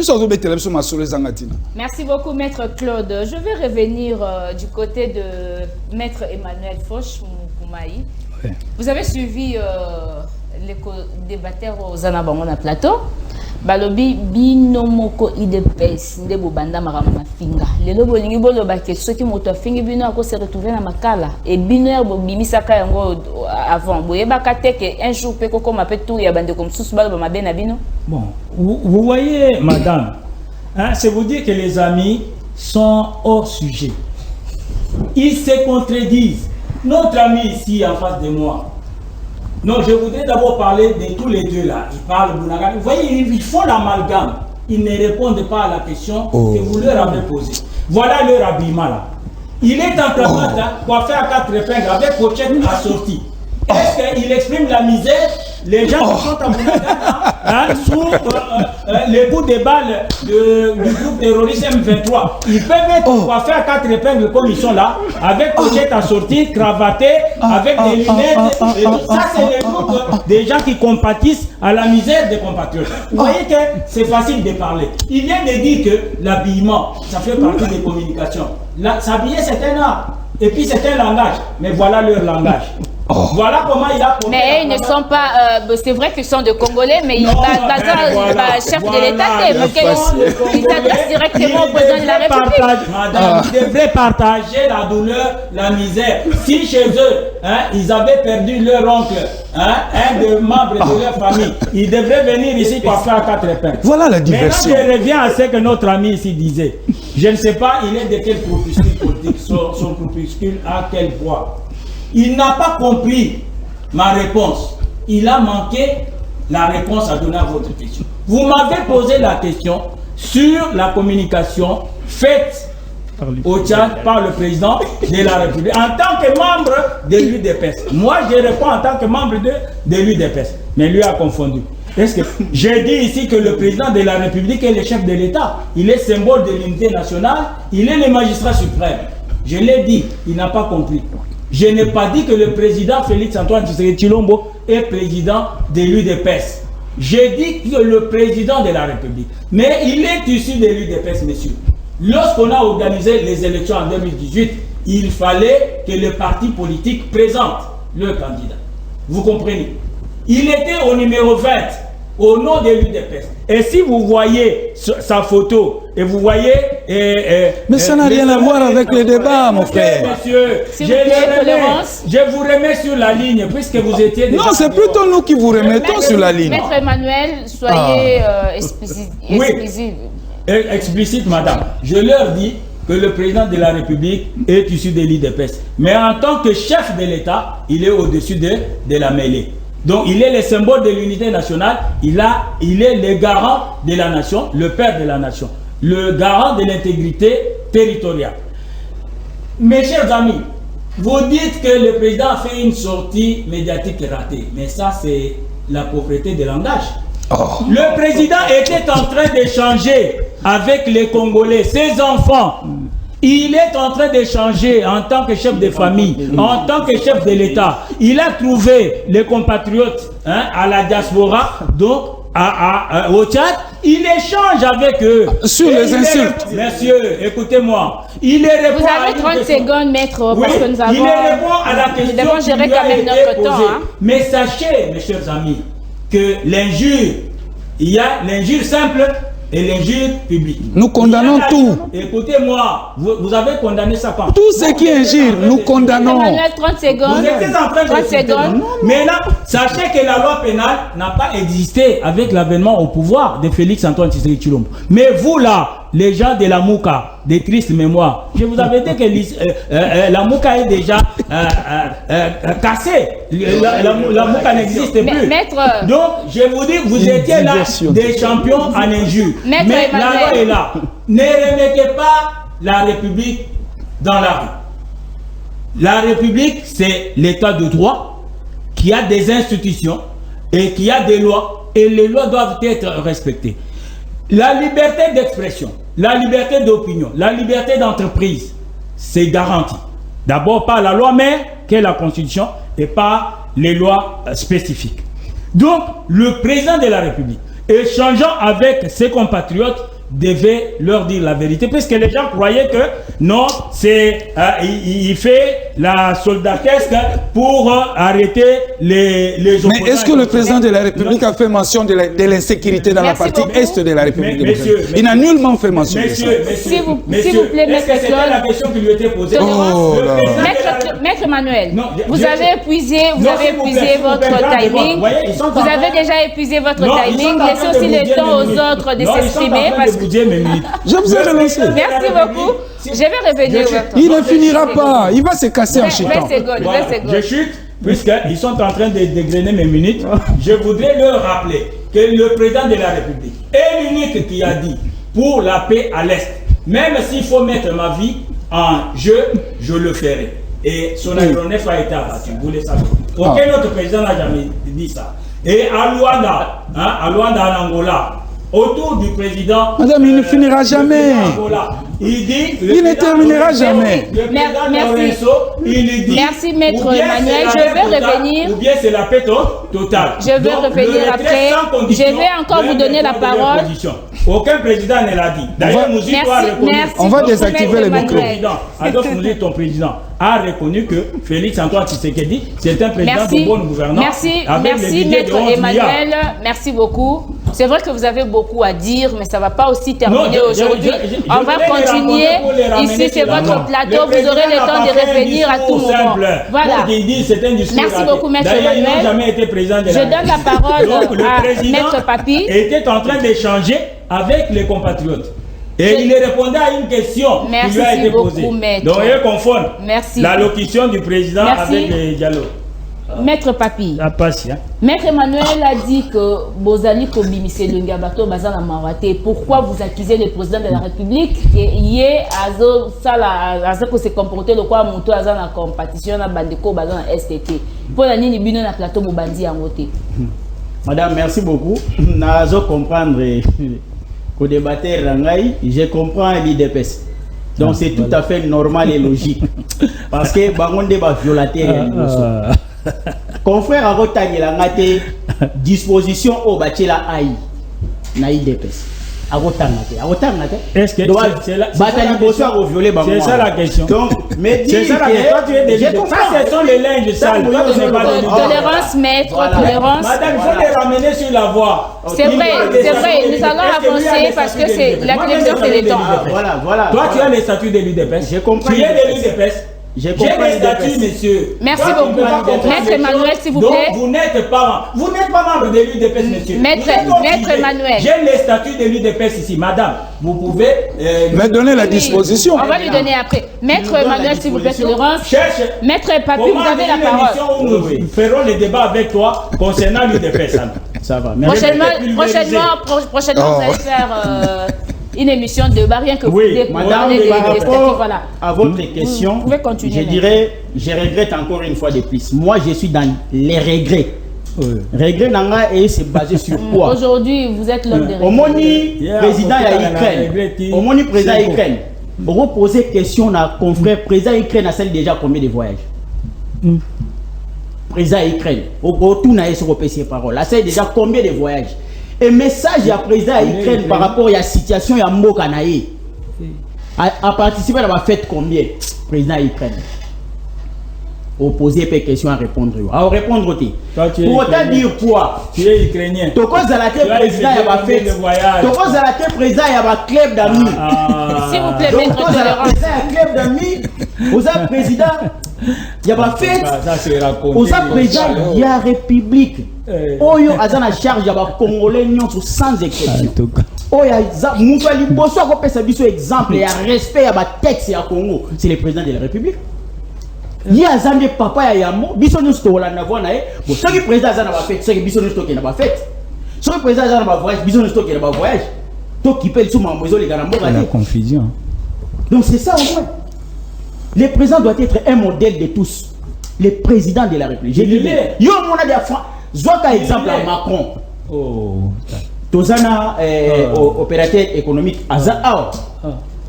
Merci beaucoup, Maître Claude. Je vais revenir du côté de Maître Emmanuel Foch Moumaï. Ouais. Vous avez suivi les débatteurs aux Anabangona Plateau. Balobi binomoko IDPS ndebo banda marama finga lelo bolingi bolo ba question ki moto fingi bino ako se retrouver na makala et bino bo bimisaka yango avant boyeba kateke un jour pe koko ma peut tout ya bande comme sous balo ma bena bino. Bon, vous voyez madame, hein, c'est vous dire que les amis sont hors sujet. Ils se contredisent. Notre ami ici en face de moi. Non, je voudrais d'abord parler de tous les deux là. Ils parlent Bounaga. Vous voyez, ils font l'amalgame. Ils ne répondent pas à la question que vous leur avez posée. Voilà leur habillement là. Il est en train de coiffer à 4 épingles avec pochette assortie. Est-ce qu'il exprime la misère? Les gens qui sont en Bounaga sous les coups de balles du groupe terroriste M23. Ils peuvent être coiffés à 4 épingles comme ils sont là, avec pochette assortie, cravatés, avec des lunettes. Et tout ça, c'est les groupes des gens qui compatissent à la misère des compatriotes. Vous voyez que c'est facile de parler. Il vient de dire que l'habillement, ça fait partie des communications. S'habiller, c'est un art. Et puis c'est un langage. Mais voilà leur langage. Voilà comment il a... Mais ils ne sont pas... c'est vrai qu'ils sont de Congolais, mais ils sont chef de l'État. Ils s'adressent directement au président de la République. Madame, ils devraient partager la douleur, la misère. Si chez eux, ils avaient perdu leur oncle, un des membres de leur famille, ils devraient venir ici pour faire 4 épingles. Voilà la diversion. Maintenant, je reviens à ce que notre ami ici disait. Je ne sais pas, il est de quel groupuscule politique, son groupuscule à quel poids. Il n'a pas compris ma réponse. Il a manqué la réponse à donner à votre question. Vous m'avez posé la question sur la communication faite au Tchad par le président de la République en tant que membre de l'UDPS. Moi, je réponds en tant que membre de l'UDPS. Mais lui a confondu. Est-ce que j'ai dit ici que le président de la République est le chef de l'État? Il est symbole de l'unité nationale. Il est le magistrat suprême. Je l'ai dit. Il n'a pas compris. Je n'ai pas dit que le président Félix-Antoine Tshisekedi Tshilombo est président de l'UDPS. J'ai dit que le président de la République. Mais il est issu de l'UDPS, monsieur. Lorsqu'on a organisé les élections en 2018, il fallait que le parti politique présente le candidat. Vous comprenez? Il était au numéro 20, au nom de l'UDPS. Et si vous voyez sa photo, et vous voyez... mais ça n'a rien à voir avec le débat, mon frère. Monsieur, je vous remets sur la ligne, puisque vous étiez... Non, c'est plutôt nous qui vous remettons sur la ligne. Maître Emmanuel, soyez explicite. Oui, explicite, madame. Je leur dis que le président de la République est issu de l'UDPS. Mais en tant que chef de l'État, il est au-dessus de la mêlée. Donc il est le symbole de l'unité nationale, il est le garant de la nation, le père de la nation, le garant de l'intégrité territoriale. Mes chers amis, Vous dites que le président a fait une sortie médiatique ratée. Mais ça, c'est la pauvreté de langage. Oh. Le président était en train d'échanger avec les Congolais, ses enfants. Il est en train d'échanger en tant que chef de famille, en tant que chef de l'État. Il a trouvé les compatriotes à la diaspora, donc au Tchad. Il échange avec eux. Sur les insultes. Messieurs, écoutez-moi. Il répond. Vous avez 30 secondes, maître, parce que nous avons... Il répond à la question. Nous devons gérer quand même notre temps. Hein. Mais sachez, mes chers amis, que l'injure, il y a l'injure simple et l'injure publique. Nous condamnons tout. Écoutez-moi, vous avez condamné ça quand? Tout ce qui injure, nous condamnons. Emmanuel, 30 secondes. Vous étiez en train de 30 secondes. Maintenant, sachez que la loi pénale n'a pas existé avec l'avènement au pouvoir de Félix Antoine Tshisekedi Tshilombo. Mais vous là, les gens de la Mouka, des tristes mémoires, je vous avais dit que la Mouka est déjà cassée. La Mouka n'existe plus. Maître... Donc, je vous dis, vous étiez là des champions en injure. Mais la loi est là. Ne remettez pas la République dans la rue. La République, c'est l'état de droit qui a des institutions et qui a des lois. Et les lois doivent être respectées. La liberté d'expression, la liberté d'opinion, la liberté d'entreprise, c'est garanti. D'abord par la loi mère, qui est la Constitution, et par les lois spécifiques. Donc, le président de la République, échangeant avec ses compatriotes, devait leur dire la vérité, parce que les gens croyaient que non, c'est il fait la soldatesque pour arrêter les opposants. Mais est-ce que le président de la République a fait mention de l'insécurité dans la partie est de la République? Il n'a nullement fait mention de ça. S'il vous plaît, est-ce que c'était la question qui lui était posée? Maître Emmanuel, vous avez épuisé votre timing. Vous avez déjà épuisé votre timing. Laissez aussi le temps aux autres de s'exprimer. Je vous ai relancé. Merci beaucoup. Je vais revenir. Il ne finira pas. Il va se casser en chutant. 20 secondes. Je chute, puisqu'ils sont en train de dégrainer mes minutes. Je voudrais leur rappeler que le président de la République est l'unique qui a dit pour la paix à l'Est, même s'il faut mettre ma vie en jeu, je le ferai. Et son aéronef a été abattu, vous le savez. Aucun autre président n'a jamais dit ça. Et à Luanda, en Angola, autour du président... Madame, il ne finira jamais. Il dit... Il ne terminera jamais. Merci, Maître Emmanuel. Je vais revenir. Ou bien c'est la paix totale. Je vais revenir après. Je vais encore vous donner la parole. Aucun président ne l'a dit. D'ailleurs, on va désactiver les micros. Adolphe Mouzi, ton président, a reconnu que Félix Antoine Tshisekedi, c'est un président de bonne gouvernance. Merci, Maître Emmanuel. Merci beaucoup. C'est vrai que vous avez beaucoup à dire, mais ça ne va pas aussi terminer aujourd'hui. On va continuer. Ici, c'est votre plateau. Vous aurez le temps de revenir à tout moment. Voilà. Merci beaucoup, Maître Emmanuel. Je donne la parole à Maître Papi. Il était en train d'échanger avec les compatriotes. Et il répondait à une question qui lui a été posée. Donc, il confond l'allocution du président avec les dialogues. Maître Papi, Maître Emmanuel a dit que Bozali Kobimise Lungabato Bazana Mawate. Pourquoi vous accusez le président de la République hier à se comporter le quoi monto à la compétition à Bandeko Bazana STT pour la ligne bino na plateau Bobandi en voté. Madame, merci beaucoup. Nazo comprendre qu'au débatteur Rangaï, je comprends l'IDPS. Donc c'est tout à fait normal et logique. Parce que Bangon débat violateur confrère a retagné la disposition au bachela AI na IDPS. Est-ce que c'est ça la question? Donc, mais c'est ça la question. Ce sont les linges sales. Tolérance, maître, tolérance. Madame, il faut les ramener sur la voie. C'est vrai. Nous allons avancer parce que c'est la télévision, c'est le temps. Voilà. Toi, tu as les statuts de l'UDPS. J'ai compris. Tu es de l'UDPS. J'ai les statuts, monsieur. Merci beaucoup. Maître Emmanuel, s'il vous plaît. Donc, vous n'êtes pas membre de l'UDPS, monsieur. Maître Emmanuel. J'ai les statuts de l'UDPS ici. Madame, vous pouvez... me donner la disposition. On va lui donner après. Maître Emmanuel, s'il vous plaît, tolérance. Maître Papi, vous avez la parole. Nous ferons le débat avec toi concernant l'UDPS. Ça va. Prochainement, vous allez faire... une émission de débat, rien que vous madame, voilà. À votre question, vous pouvez continuer, je dirais, je regrette encore une fois de plus. Moi, je suis dans les regrets. Regret nanga et c'est basé sur quoi? Aujourd'hui, vous êtes l'homme des regrets. Au moni président de l'Ukraine. Au moni président de l'Ukraine. On va poser question à confrère président de l'Ukraine a celle déjà combien de voyages? Président de l'Ukraine. Au tout n'a sur PC parole. La celle déjà combien de voyages? Et message à président de l'Ukraine par rapport à la situation ya Mokanaï. A participer à la fête combien? Président de l'Ukraine. Poser des questions à répondre. Alors répondre aussi. Pour autant dire quoi? Tu es ukrainien. Tu causes à la tête président, il y a pas fait. Tu causes à la tête président, il y a pas club d'amis. S'il vous plaît, tu causes à la président, il y a club d'amis. Aux président, il y a pas fait. Aux président, il y a république. Oyo azana charge, il y a pas congolais sans exception. Oya Moutali Bosso a fait ça exemple. Il y a respect, il y a pas texte à Congo. C'est le président de la République. Il y a des papa et yamo, bisous sto la navona bon ce qui président ça n'a pas fait, ce qui bisous sto qui n'a pas fait. Ce qui président ça n'a pas voyage, bisous sto qui n'a pas voyage. Toi qui paye sous ma maison les gars la confusion. Donc c'est ça au moins. Le président doit être un modèle de tous. Le président de la République. J'ai dit yo mon a des fois, soit exemple à Macron. Oh. Tozana opérateur économique aza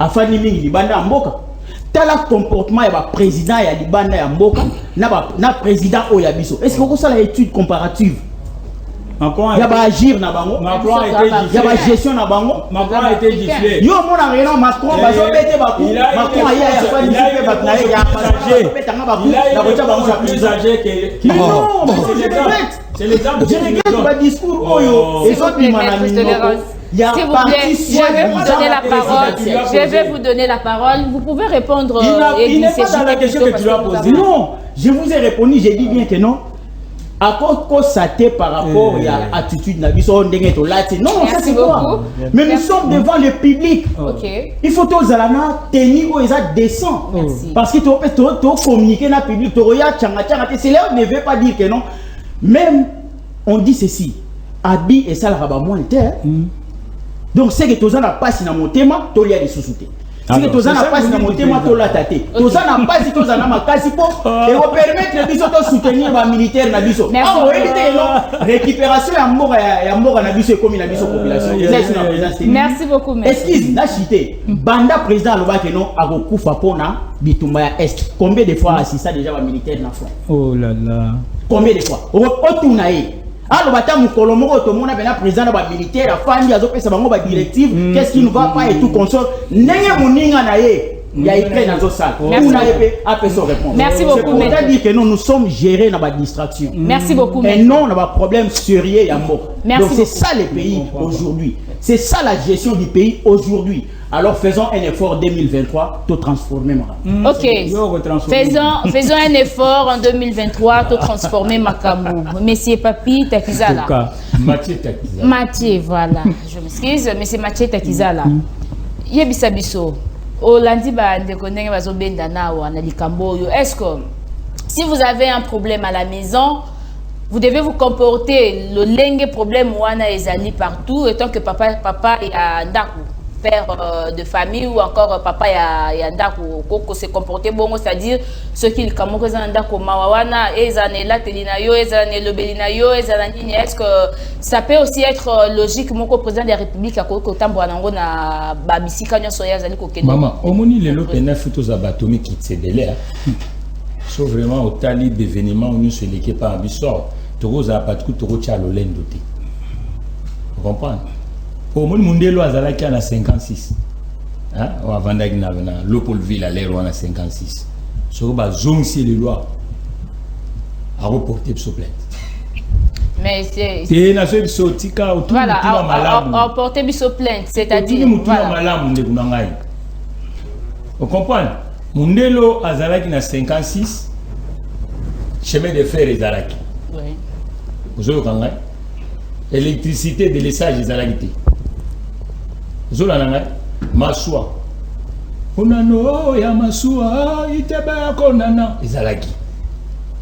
afani mingi libanda mboka. Tel comportement il y a président il y a libanda ya mboka na président oyabiso. Est-ce que vous avez une étude comparative? Macron il y a pas agir na bango. Macron a été il y a pas gestion na bango. Macron a été giflé. Yo mona rien Macron bazo bete baku. Macron a ya pas ni pe bakna ya pas betanga baku na bocha bango plus âgé que non, c'est l'exemple. Je regarde le discours oyo et autres manamino. S'il vous plaît, je vais vous donner la parole. Je vais vous donner la parole. Vous pouvez répondre. Il n'est pas dans la question que tu as posée. Non, je vous ai répondu, j'ai dit bien que non. À cause de par rapport à l'attitude de la vie, non, ça c'est quoi? Mais nous sommes devant le public. Il faut que Zalana tenir où ils décent. Parce que tu peux communiquer dans le public. C'est là où on ne veut pas dire que non. Même, on dit ceci. Abi et ça, la moins donc c'est que tu as pas si na motema to lia des sous-soutés. C'est que tu as pas si na motema to la tate. Tu as pas si tu as ma kasi po et on permettre biso to soutenir ba militaire na biso. Ah oui, non récupération ya mboka na biso comme na biso population. Merci beaucoup. Excuse, na chité. Banda président loba que non akokufa pona bitumba ya est. Combien de fois assista déjà ba militaire na front? Oh là là. Combien de fois? O tunaye. Alors, président de militaire, la famille, la directive, qu'est-ce qui ne va pas et tout consort. Merci beaucoup. C'est dire que nous sommes gérés dans la distraction. Merci beaucoup. Et non, on a un problème sérieux et mort. Donc c'est ça le pays aujourd'hui. C'est ça la gestion du pays aujourd'hui. Alors faisons un effort 2023 pour transformer Ok. Faisons un effort en 2023 pour transformer Makamou. Monsieur Papi Takizala. Mathieu Takizala. Mathieu, voilà. Je m'excuse, mais c'est Mathieu Takizala. Yebisabiso. Est-ce que si vous avez un problème à la maison, vous devez vous comporter le lengue problème wana ezali partout, étant que papa est à ndaku, père de famille ou encore papa est à ndaku, koko se comporter bon, c'est-à-dire ce qu'il kamoko za ndaku mawana ezane la telina yo ezane lobelina yo ezane nini. Est-ce que ça peut aussi être logique mon président de la République à koko tambo nango na babisika nyoso ya zali kokende maman omoni lelo pena futo za batomi kitsedele sauf vraiment au tali d'événements où nous se l'équipe pas ambitieux. Vous comprenez? Au monde Mundelo Azalaki à 56. Hein? Ou avant d'agir à Lopolville à l'air à 56. Sur base zone si les lois à reporter sur plainte. Mais c'est. Voilà, à reporter sur plainte, c'est-à-dire. Vous comprenez? Mundelo Azalaki à 56. Chemin de fer Azalaki. Oui. Vous avez l'électricité de l'essage des alagité. Vous avez Massoua. On a no ya Massoua, il te bat konana. Les alagi.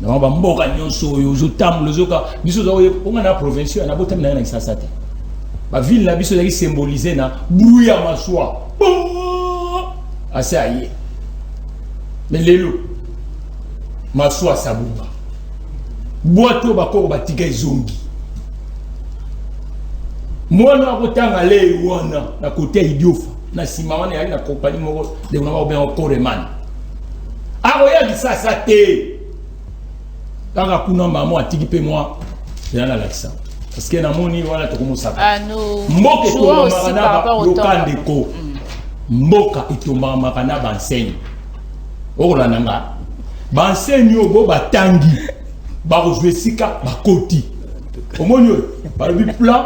Non, on va mboka nyonso yo zotam lozoka. Biso zo on a provincial na botem na sasate. La ville n'a pas symbolisé na brouilla ma soie. Assez aïe. Mais l'élo, ma soie sabouba. Boito bako batika zongi. Moi na kotanga le wana na côté idiofa. Na simamane ali na compagnie moko de na ba bien koreman. Aroya bisasa te. Kanga kuna maman atiki pe moi. Yana l'accent. Parce que na moni wana to komosa. Ah non. Mboka to makana ba lokandeko. Mboka itomba makana ba enseigne. Ola nanga. Ba enseigne obo batangi. Ba jouer sika ba koti. Omoni par le plan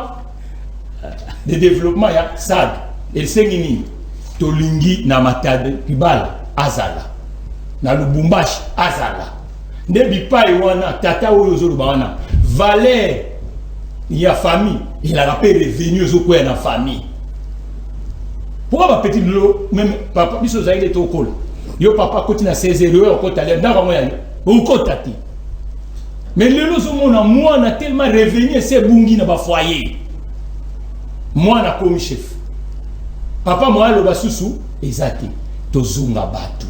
de développement ya SAD. El sengini tolingi na matade kibala azala. Na Lubumbashi azala. Ndebi pai wana tata oyo zo wana valeur ya famille il a rappelé revenu zo ko na famille. Pourquoi ba petit lo même papa biso za ile to kola. Yo papa koti na 16 heures ko tali ndaka mo ya o ko tati. Mais le zo mona moi na tellement revenu c'est bungi na ba foyer. Moi na comme chef. Papa moi lo basusu ezati tozunga batu.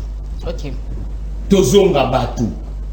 OK. Tozunga batu.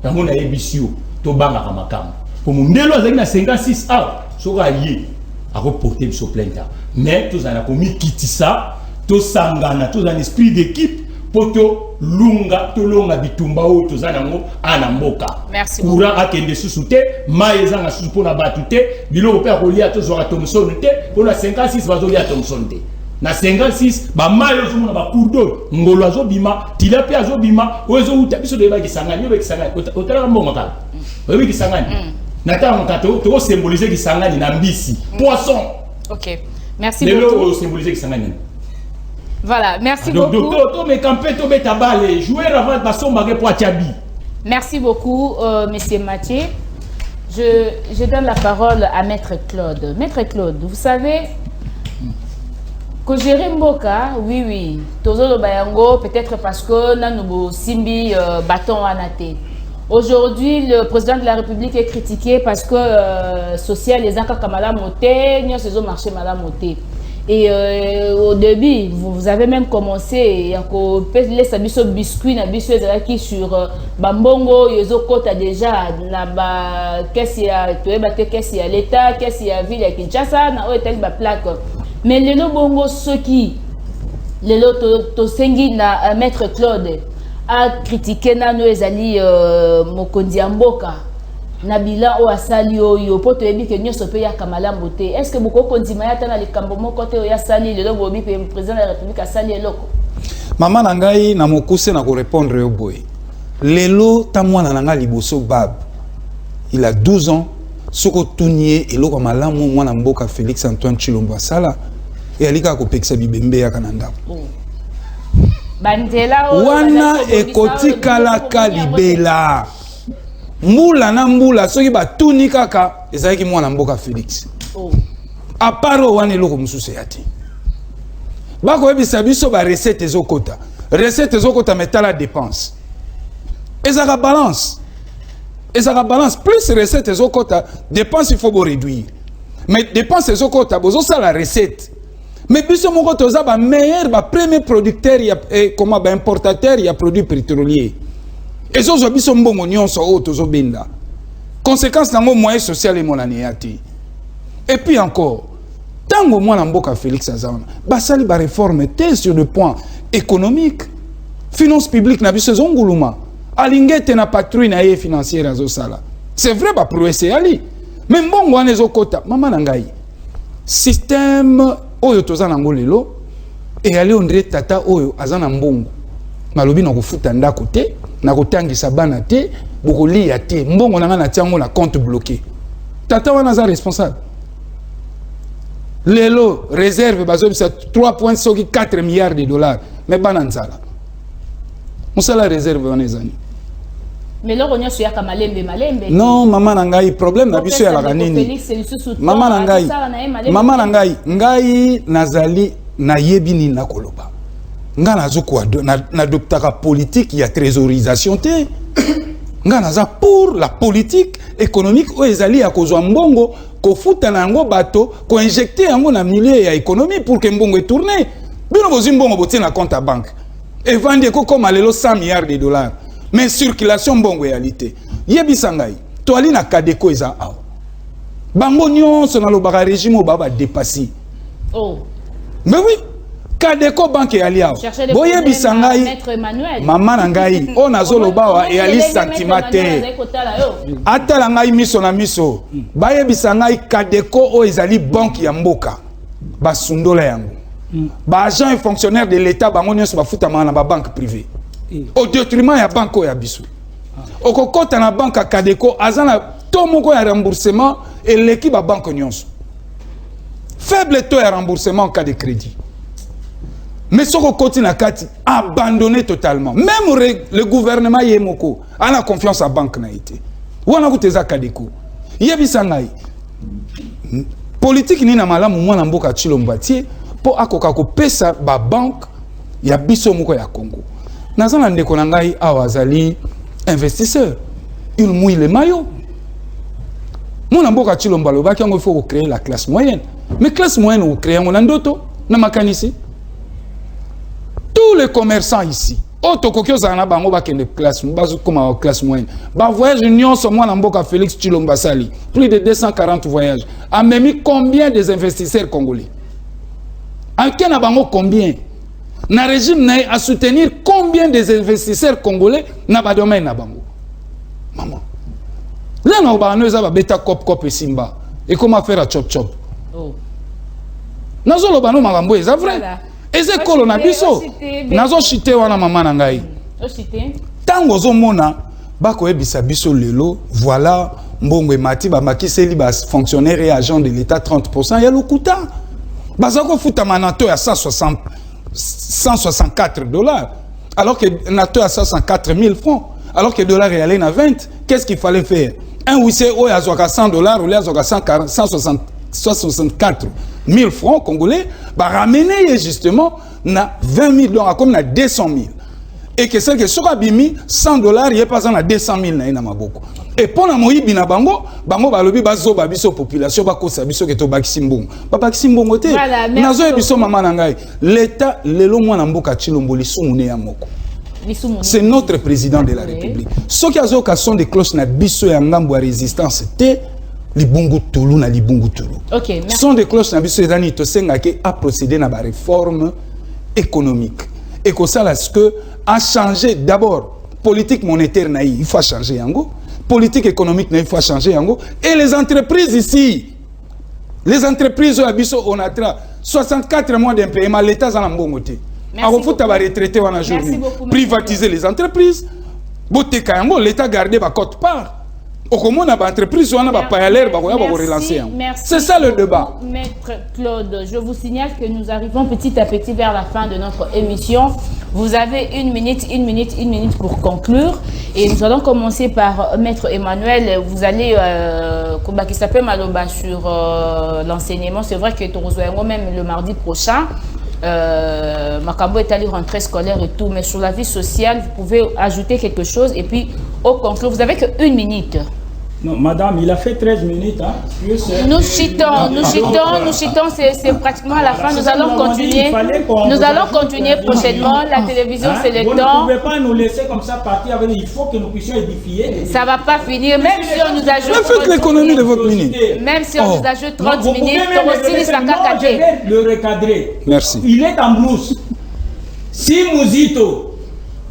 Tango na ebisio to banga ka makamba. Pour mon ndelo azali na 56 ans, soka yé a reporter biso plainte. Mais tous ana komi kitisa, to sangana, tous un esprit d'équipe pour to longa bitumba o to zanango ana mboka. Merci. Courant akende susute, maeza na susu pona batute, biloko pe akolia to zora Thomson te, pona 56 bazolia Thomson te. Na 56 ba mayo zo na ba courdo ngolo azo bima tilapia azo bima ozo uta biso de ba kisangani yo be kisangani otala mbongo kala obi kisangani na ta monkato to symboliser kisangani na mbisi poisson. OK, merci beaucoup. Le symboliser kisangani. Voilà, merci beaucoup. Donc to me camper to beta balle jouer avant baso mbage pour Atiabi. Merci beaucoup monsieur Mathieu. Je donne la parole à Maître Claude. Maître Claude, vous savez que gérer Mboka, oui, Tozolo Bayango, peut-être parce que nous simbi bâton anaté. Aujourd'hui, le président de la République est critiqué parce que social les accords Kamala Moté, nous faisons marché Madame Moté. Et au début, vous avez même commencé à laisser biso biscuit na biso qui sur Bambongo, Yozo Kota déjà na ba qu'est-ce qu'il y a l'État, qu'est-ce qu'il y a ville à Kinshasa, na hôtel ba plaque. Mais le bongo ce qui le tosengi na Maître Claude a critiqué na no ezali Mokondi Mboka na bilan o asali yo poto ebi ke nyoso pe ya kamala mbote. Est-ce que boko kondima ya tana likambo moko te o ya sali le bobi pe président de la République asali eloko? Maman nangai na mokuse na ko répondre yo boy. Lelo ta mwana nanga liboso bab. Il a 12 ans. Soko tunye eloko malamu mwana mboka Félix Antoine Tshilombo asala et alika ko pekisa bibembe ya kananda. Bandela wana ekotikala kalibela. Mbula na mbula soki batuni kaka ezalaki mwana mboka Félix. Aparo wana eloko mususu yati. Bako ebisa biso ba recette ezokota. Recette ezokota metala dépense. Ezaka balance. Et ça balance plus recette et zokota dépenses il faut réduire mais dépenses et zokota bozo ça la recette mais biso moko toza ba meilleur ba premier producteur et comment ba importateur ya produits pétroliers et zo biso mbongo nyonso o tozo benda conséquence nango moyen social et monaniati et puis encore tango mwana mboka Félix Azana ba sali ba réforme té sur le point économique finance publique na biso zonguluma alingete na patrouille na ye financière azo sala. C'est vrai ba prouesse ali. Mais mbongo wana ezokota mama nangai. Système oyo tozana ngolelo et ali ondre tata oyo azana mbongo. Malobi na kofuta ndako te, na kotangisa bana te, bokolia te, mbongo nanga na tiango na compte bloqué. Tata wana za responsable. Lelo réserve bazo bisa 3.4 milliards de dollars. Mais bana nzala. Musala réserve wana ezani. Mais là, on y a malembe. Non, maman nangai, problème na biso ya la kanini. Maman nangai, ngai nazali na yebini na koloba. Nga nazo kwa na adoptaka politique ya trésorisation te. Nganaza pour la politique économique où ils allaient à cause mbongo, ko futa na ngo bateau, ko injecter yango na milieu ya économie pour que mbongo tourne. Bino bozi mbongo botie na compte à banque. Et vendre ko comme alelo 100 milliards de dollars. Mais circulation mbongo réalité. Yebisangai, to ali na Kadeko eza aw. Bango nyonso na lobaka régime o baba dépasser. Oh. Mais oui, Kadeko banque et alia. Boye bisangai. Maman nangai. On a zolo bawa et ali santimate. Atala ngai miso na miso. Baye bisangai Kadeko o ezali banque ya mboka. Basundola yango. Ba agent et fonctionnaire de l'état bango nyonso bafuta na ba banque privée. Au détriment ya banque ya biso. Okokota na banque Kadeko azana to moko ya remboursement et l'équipe ba banque nyonso. Faible taux de remboursement en cas de crédit. Mais ce qu'on continue à abandonner totalement. Même le gouvernement Yemoko a la confiance à la banque naïté. Ou on a goûté ça Kadeko. Yebisangai. Politique ni na malamu mwana mboka Chilombatier pour akoka ko pesa ba banque ya biso moko ya Congo. Nazana ndeko na ngai awazali investisseur. Il mouille le maillot. Mwana mboka Chilombalo ba il faut créer la classe moyenne. Mais classe moyenne vous créez un andoto na makanisi. Tous les commerçants ici, autokokyo zana bango ba kende classe comme classe moyenne. Ba voyage union sur moi na mboka Félix Tshilombo Sali, plus de 240 voyages. A même combien des investisseurs congolais? En Kenya bango combien? Na régime na a soutenir combien des investisseurs congolais na ba domaine na bango. Maman. Là na ba nous ba beta cop et simba. Et comment faire à chop chop? Oh. Nazo lo bano makambo eza vrai. Eze kolo na biso. Nazo chité wana mama na ngai. Tango zo mona bako ebisa biso lelo, voilà mbongo mati ba makiseli ba fonctionnaire et agent de l'état 30% ya lokuta. Bazako futa manato ya 164 dollars alors que nato à 164 000 francs alors que dollar est allé à 20. Qu'est-ce qu'il fallait faire? Un wissé o ya 100 dollars ou ya 164 000 francs congolais, bah ramener justement na 20 000 dollars comme na 200 000. Et que celle qui sera bimi 100 dollars, il est pas na 200 000 na maboko. Et pour la moïbi na bango, bango balobi bazo babiso population ba kosa biso ke to bakisimbo. Ba bakisimbo te. Nazo e biso mama na ngai. L'état lelo mwana mboka Tshilombo lisumune ya moko. C'est notre président de la République. Ceux qui ont sont des cloches na biso ya ngambo ya résistance te Libungu Toulou na Libungu Toulou. Ok, merci. Sont des cloches na biso dani to sengake a procéder na ba réforme économique. Et que ça là ce que a changé d'abord politique monétaire na il faut changer yango, politique économique na il faut changer yango et les entreprises ici. Les entreprises à biso on a 64 mois d'impayement l'état za na mbongo te. A refuta ba retraité wana journée. Privatiser les entreprises. Boteka yango l'état garder ba cote part. C'est ça le débat. Maître Claude, je vous signale que nous arrivons petit à petit vers la fin de notre émission. Vous avez une minute pour conclure. Et nous allons commencer par Maître Emmanuel. Vous allez, qui s'appelle Maloba sur l'enseignement. C'est vrai que nous même le mardi prochain. Makambo est allé rentrée scolaire et tout, mais sur la vie sociale, vous pouvez ajouter quelque chose et puis au conclure, vous avez qu'une minute. Non, madame, il a fait 13 minutes. Hein. Nous chitons, c'est pratiquement à la fin. Nous allons continuer prochainement. La télévision, c'est le temps. Vous ne pouvez pas nous laisser comme ça partir avec. Il faut que nous puissions édifier. Ça ne va pas finir, même si on nous ajoute. Faites l'économie de votre minute. Même si on nous ajoute 30 minutes, je vais le recadrer. Merci. Il est en blouse. Si Mouzito.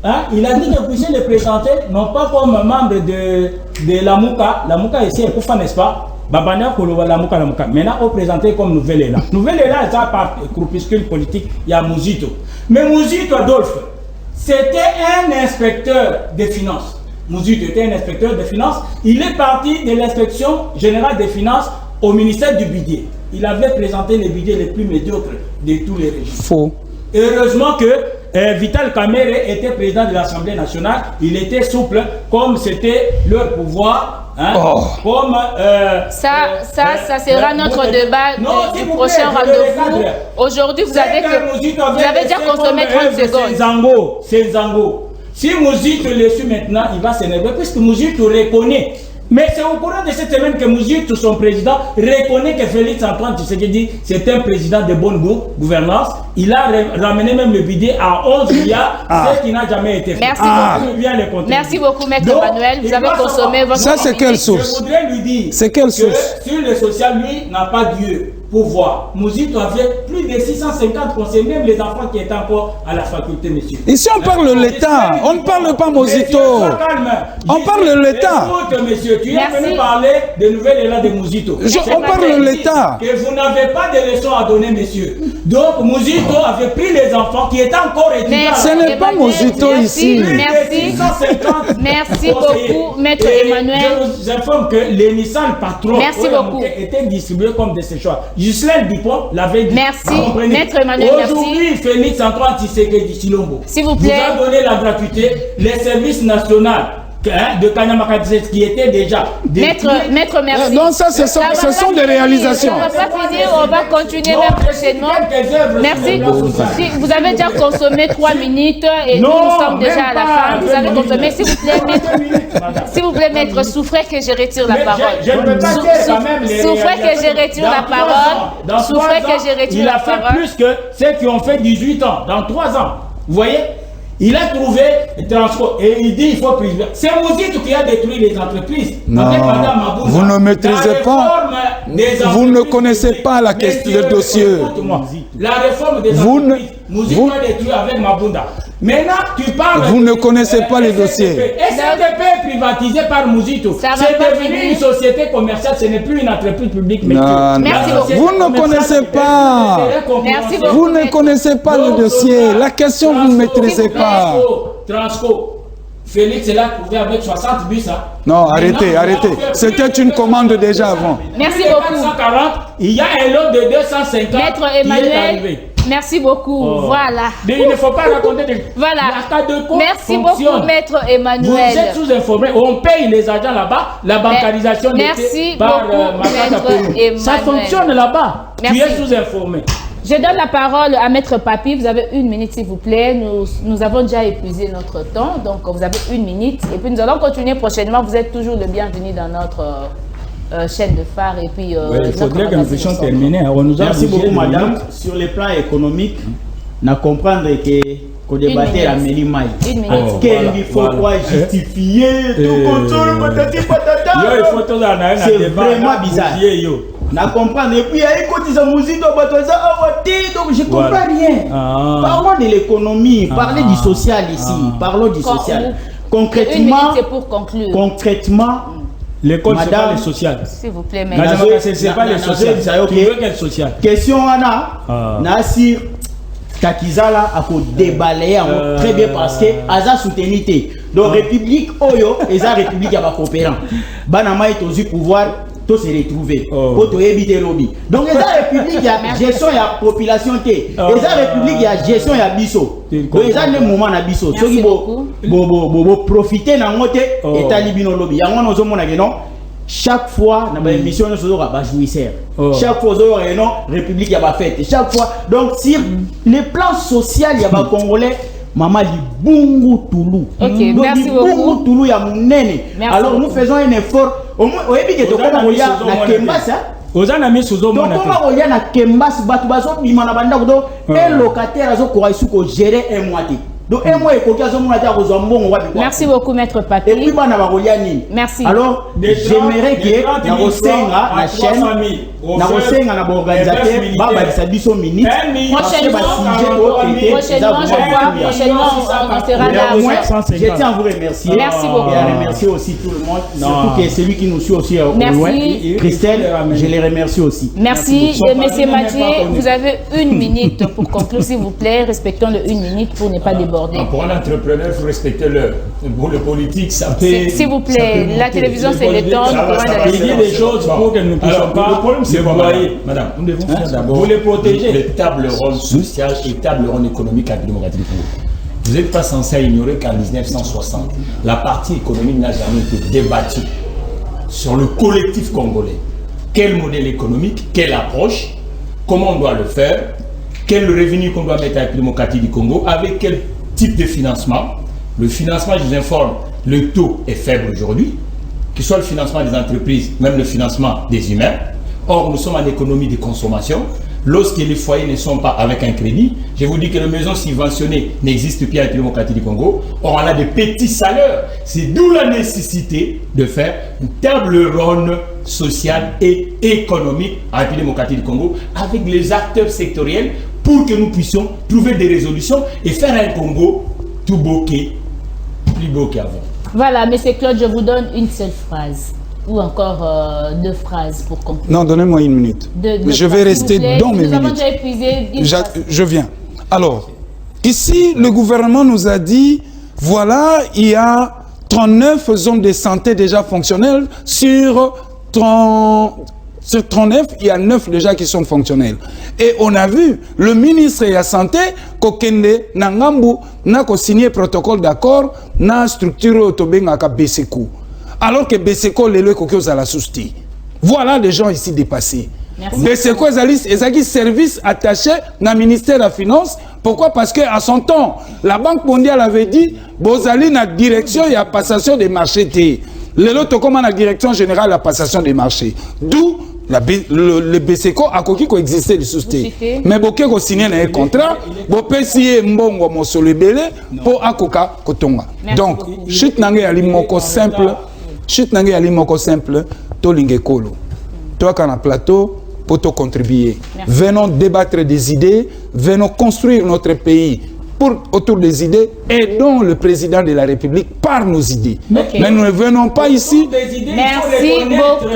Hein? Il a dit que vous puissiez le présenter, non pas comme membre de la Mouka. La Mouka ici est pour faire, n'est-ce pas? Babana Koloba, la Mouka. Maintenant, on présente comme Nouvelle Élan. Nouvelle Élan, c'est par groupuscule politique, il y a Mouzito. Mais Mouzito Adolphe, c'était un inspecteur des finances. Mouzito était un inspecteur des finances. Il est parti de l'inspection générale des finances au ministère du budget. Il avait présenté les budgets les plus médiocres de tous les régimes. Faux. Heureusement que Vital Kamerhe était président de l'Assemblée nationale, il était souple, comme c'était leur pouvoir. Hein, comme, ça sera notre débat du prochain rendez-vous. Aujourd'hui, vous avez déjà consommé 30 secondes. C'est Zango. Si Mouzito le suit maintenant, il va s'énerver puisque Mouzito reconnaît. Mais c'est au courant de cette semaine que Mouzito, son président, reconnaît que Félix Antoine Tshisekedi, c'est un président de bonne gouvernance. Il a ramené même le budget à 11 milliards, ce qui n'a jamais été fait. Merci beaucoup, Maître Emmanuel. Vous avez consommé votre... Ça, c'est quelle source? Je voudrais lui dire c'est quelle source? Que sur le social, lui, n'a pas Dieu pour voir. Mouzito avait plus de 650 conseillers, même les enfants qui étaient encore à la faculté, monsieur. Ici, on parle de l'État. On ne parle pas Mouzito. On parle de l'État. Écoute, monsieur, tu es venu parler des nouvelles élan de Mouzito. On parle de l'État. Que vous n'avez pas de leçons à donner, monsieur. Donc, Mouzito avait pris les enfants qui étaient encore étudiants. Ce n'est pas Mouzito ici. Merci beaucoup, Maître Emmanuel. Je vous informe que les Nissan patrons étaient distribués comme des séchoirs. Ghislaine Dupont l'avait dit. Merci, Maître Emmanuel. Aujourd'hui, Félix Antoine Tshisekedi Tshilombo s'il vous plaît, vous a donné la gratuité, les services nationaux de Kanyamaka qui étaient déjà... Maître, merci. Donc ça, ce sont des réalisations. On ne va pas finir, on va continuer même prochainement. Merci. Vous avez déjà consommé 3 minutes et nous sommes déjà à la fin. Vous avez consommé, s'il vous plaît, Maître, souffrez que je retire la parole. Souffrez que je retire la parole. Souffrez que je retire la parole. Il a fait plus que ceux qui ont fait 18 ans, dans 3 ans. Vous voyez? Il a trouvé transport et il dit il faut priver. C'est Mouzito qui a détruit les entreprises. Non, vous ne maîtrisez pas. Vous ne connaissez pas la question du dossier. La réforme des entreprises, Mouzito a détruit avec Mabunda. Maintenant, tu parles. Vous ne connaissez pas les dossiers. SDP est privatisé par Mouzito. C'est devenu une société commerciale, ce n'est plus une entreprise publique. Merci beaucoup. Vous ne connaissez pas. Vous ne connaissez pas le dossier. La question, vous ne maîtrisez pas. Transco. Félix est là trouvé avec 60 bus. Non, arrêtez. C'était une commande déjà avant. Merci beaucoup. 440, il y a un lot de 250. Maître Emmanuel, merci beaucoup. Voilà. Mais il ne faut pas raconter des... Voilà. Merci beaucoup, Maître Emmanuel. Vous êtes sous-informé. On paye les agents là-bas. La bancarisation merci beaucoup, Maître Emmanuel. Ça fonctionne là-bas. Tu es sous-informé. Je donne la parole à Maître Papi. Vous avez 1 minute, s'il vous plaît. Nous avons déjà épuisé notre temps. Donc, vous avez 1 minute. Et puis, nous allons continuer prochainement. Vous êtes toujours le bienvenu dans notre chaîne de phare. Et puis, il faudrait que nous puissions terminer. Merci beaucoup, madame. Sur le plan économique, on a comprendre que débattait la Mélimaï. Il faut quoi justifier tout contrôle, patati patata. C'est vraiment bizarre. Na comprendre et puis il y a écouté ça musique donc je comprends rien. Parlons de l'économie, parlez du social ici, parlons du social. Concrètement, pour conclure. Concrètement, l'école c'est pas le social. S'il vous plaît, c'est pas le social. Tu veux quel social? Question Anna, Nassir Takizala a faut débalayer très bien parce que Aza soutenité. Donc République Oyo et la République a pas coopérant. Banama est au pouvoir. Tout se retrouver pour éviter lobby. Donc les républiques il y a gestion il y a population les républiques il y a gestion il y a biso. Donc les autres moment na biso. Ceux qui vont profiter na moté et talibino lobby. Il y a un autre monde non. Chaque fois na émission nous sommes à jouisseur. Chaque fois nous non république il y a pas fête. Chaque fois donc sur les plans social il y a pas congolais. Maman dit Bungu Toulou. Ok, merci beaucoup. Bungu Toulou ya munene. Alors nous faisons un effort. Au moins, au début que tu as na Kembasa. Ozana mi suzo mona. Donc comment on y a na Kembasa batu baso bimana banda ko un locataire azo ko isuko gérer un mois. Donc un mois et merci beaucoup, Maître Papi. Et puis merci. Alors j'aimerais que na Osenga la chaîne na Osenga na organisateur baba biso minute prochainement on sera là. Je tiens à vous remercier. Merci beaucoup. Et à remercier aussi tout le monde, surtout que celui qui nous suit aussi au loin. Christelle, je les remercie aussi. Merci. Monsieur Mathieu, vous avez 1 minute pour conclure, s'il vous plaît. Respectons le 1 minute pour ne pas déborder. Pour un entrepreneur, il faut respecter l'heure. Pour le politique, ça peut... S'il vous plaît, la télévision, c'est le temps. Il y a des choses pour que nous ne puissions pas... Le problème, c'est quoi, madame? Nous devons faire d'abord... Pour les protéger. Le table rôle social et table rôle économique à la démocratie. Vous n'êtes pas censé ignorer qu'en 1960, la partie économique n'a jamais été débattue sur le collectif congolais. Quel modèle économique, quelle approche, comment on doit le faire, quel revenu qu'on doit mettre à la démocratie du Congo, avec quel type de financement, Le financement, je vous informe, le taux est faible aujourd'hui, que ce soit le financement des entreprises, même le financement des humains. Or, nous sommes en économie de consommation. Lorsque les foyers ne sont pas avec un crédit, je vous dis que les maisons subventionnées n'existent plus en République démocratique du Congo. Or, on a des petits salaires. C'est d'où la nécessité de faire une table ronde sociale et économique en République démocratique du Congo avec les acteurs sectoriels pour que nous puissions trouver des résolutions et faire un Congo tout beau plus beau qu'avant. Voilà, M. Claude, je vous donne une seule phrase. Ou encore 2 phrases pour conclure. Non, donnez-moi 1 minute. Je vais rester dans mes minutes. Déjà épuisé je viens. Alors, ici, le gouvernement nous a dit, voilà, il y a 39 zones de santé déjà fonctionnelles. Sur 39, il y a 9 déjà qui sont fonctionnelles. Et on a vu, le ministre de la Santé, Kokende Nangambu, n'a signé protocole d'accord, n'a structuré Otobenga Beseko. Alors que Beseko lelo kokyo à la sousti. Voilà les gens ici dépassés. Beseko ezaki service attaché dans le ministère de la Finance. Pourquoi? Parce qu'à son temps, la Banque mondiale avait dit Bozali na direction et la passation des marchés. Lelo tokoma na direction générale de la passation des marchés. D'où le Beseko a coexisté le sousti. Mais boké ko signé un contrat, bo pesié mbongo mosolo belé pour akoka kotonga. Donc, chute nangé ali moko simple. Chute nange ali moko simple, to lingekolo. Toi quand on plateau pour te contribuer. Merci. Venons débattre des idées, venons construire notre pays autour des idées, aidons le président de la République par nos idées. Okay. Mais nous ne venons pas ici. Merci beaucoup.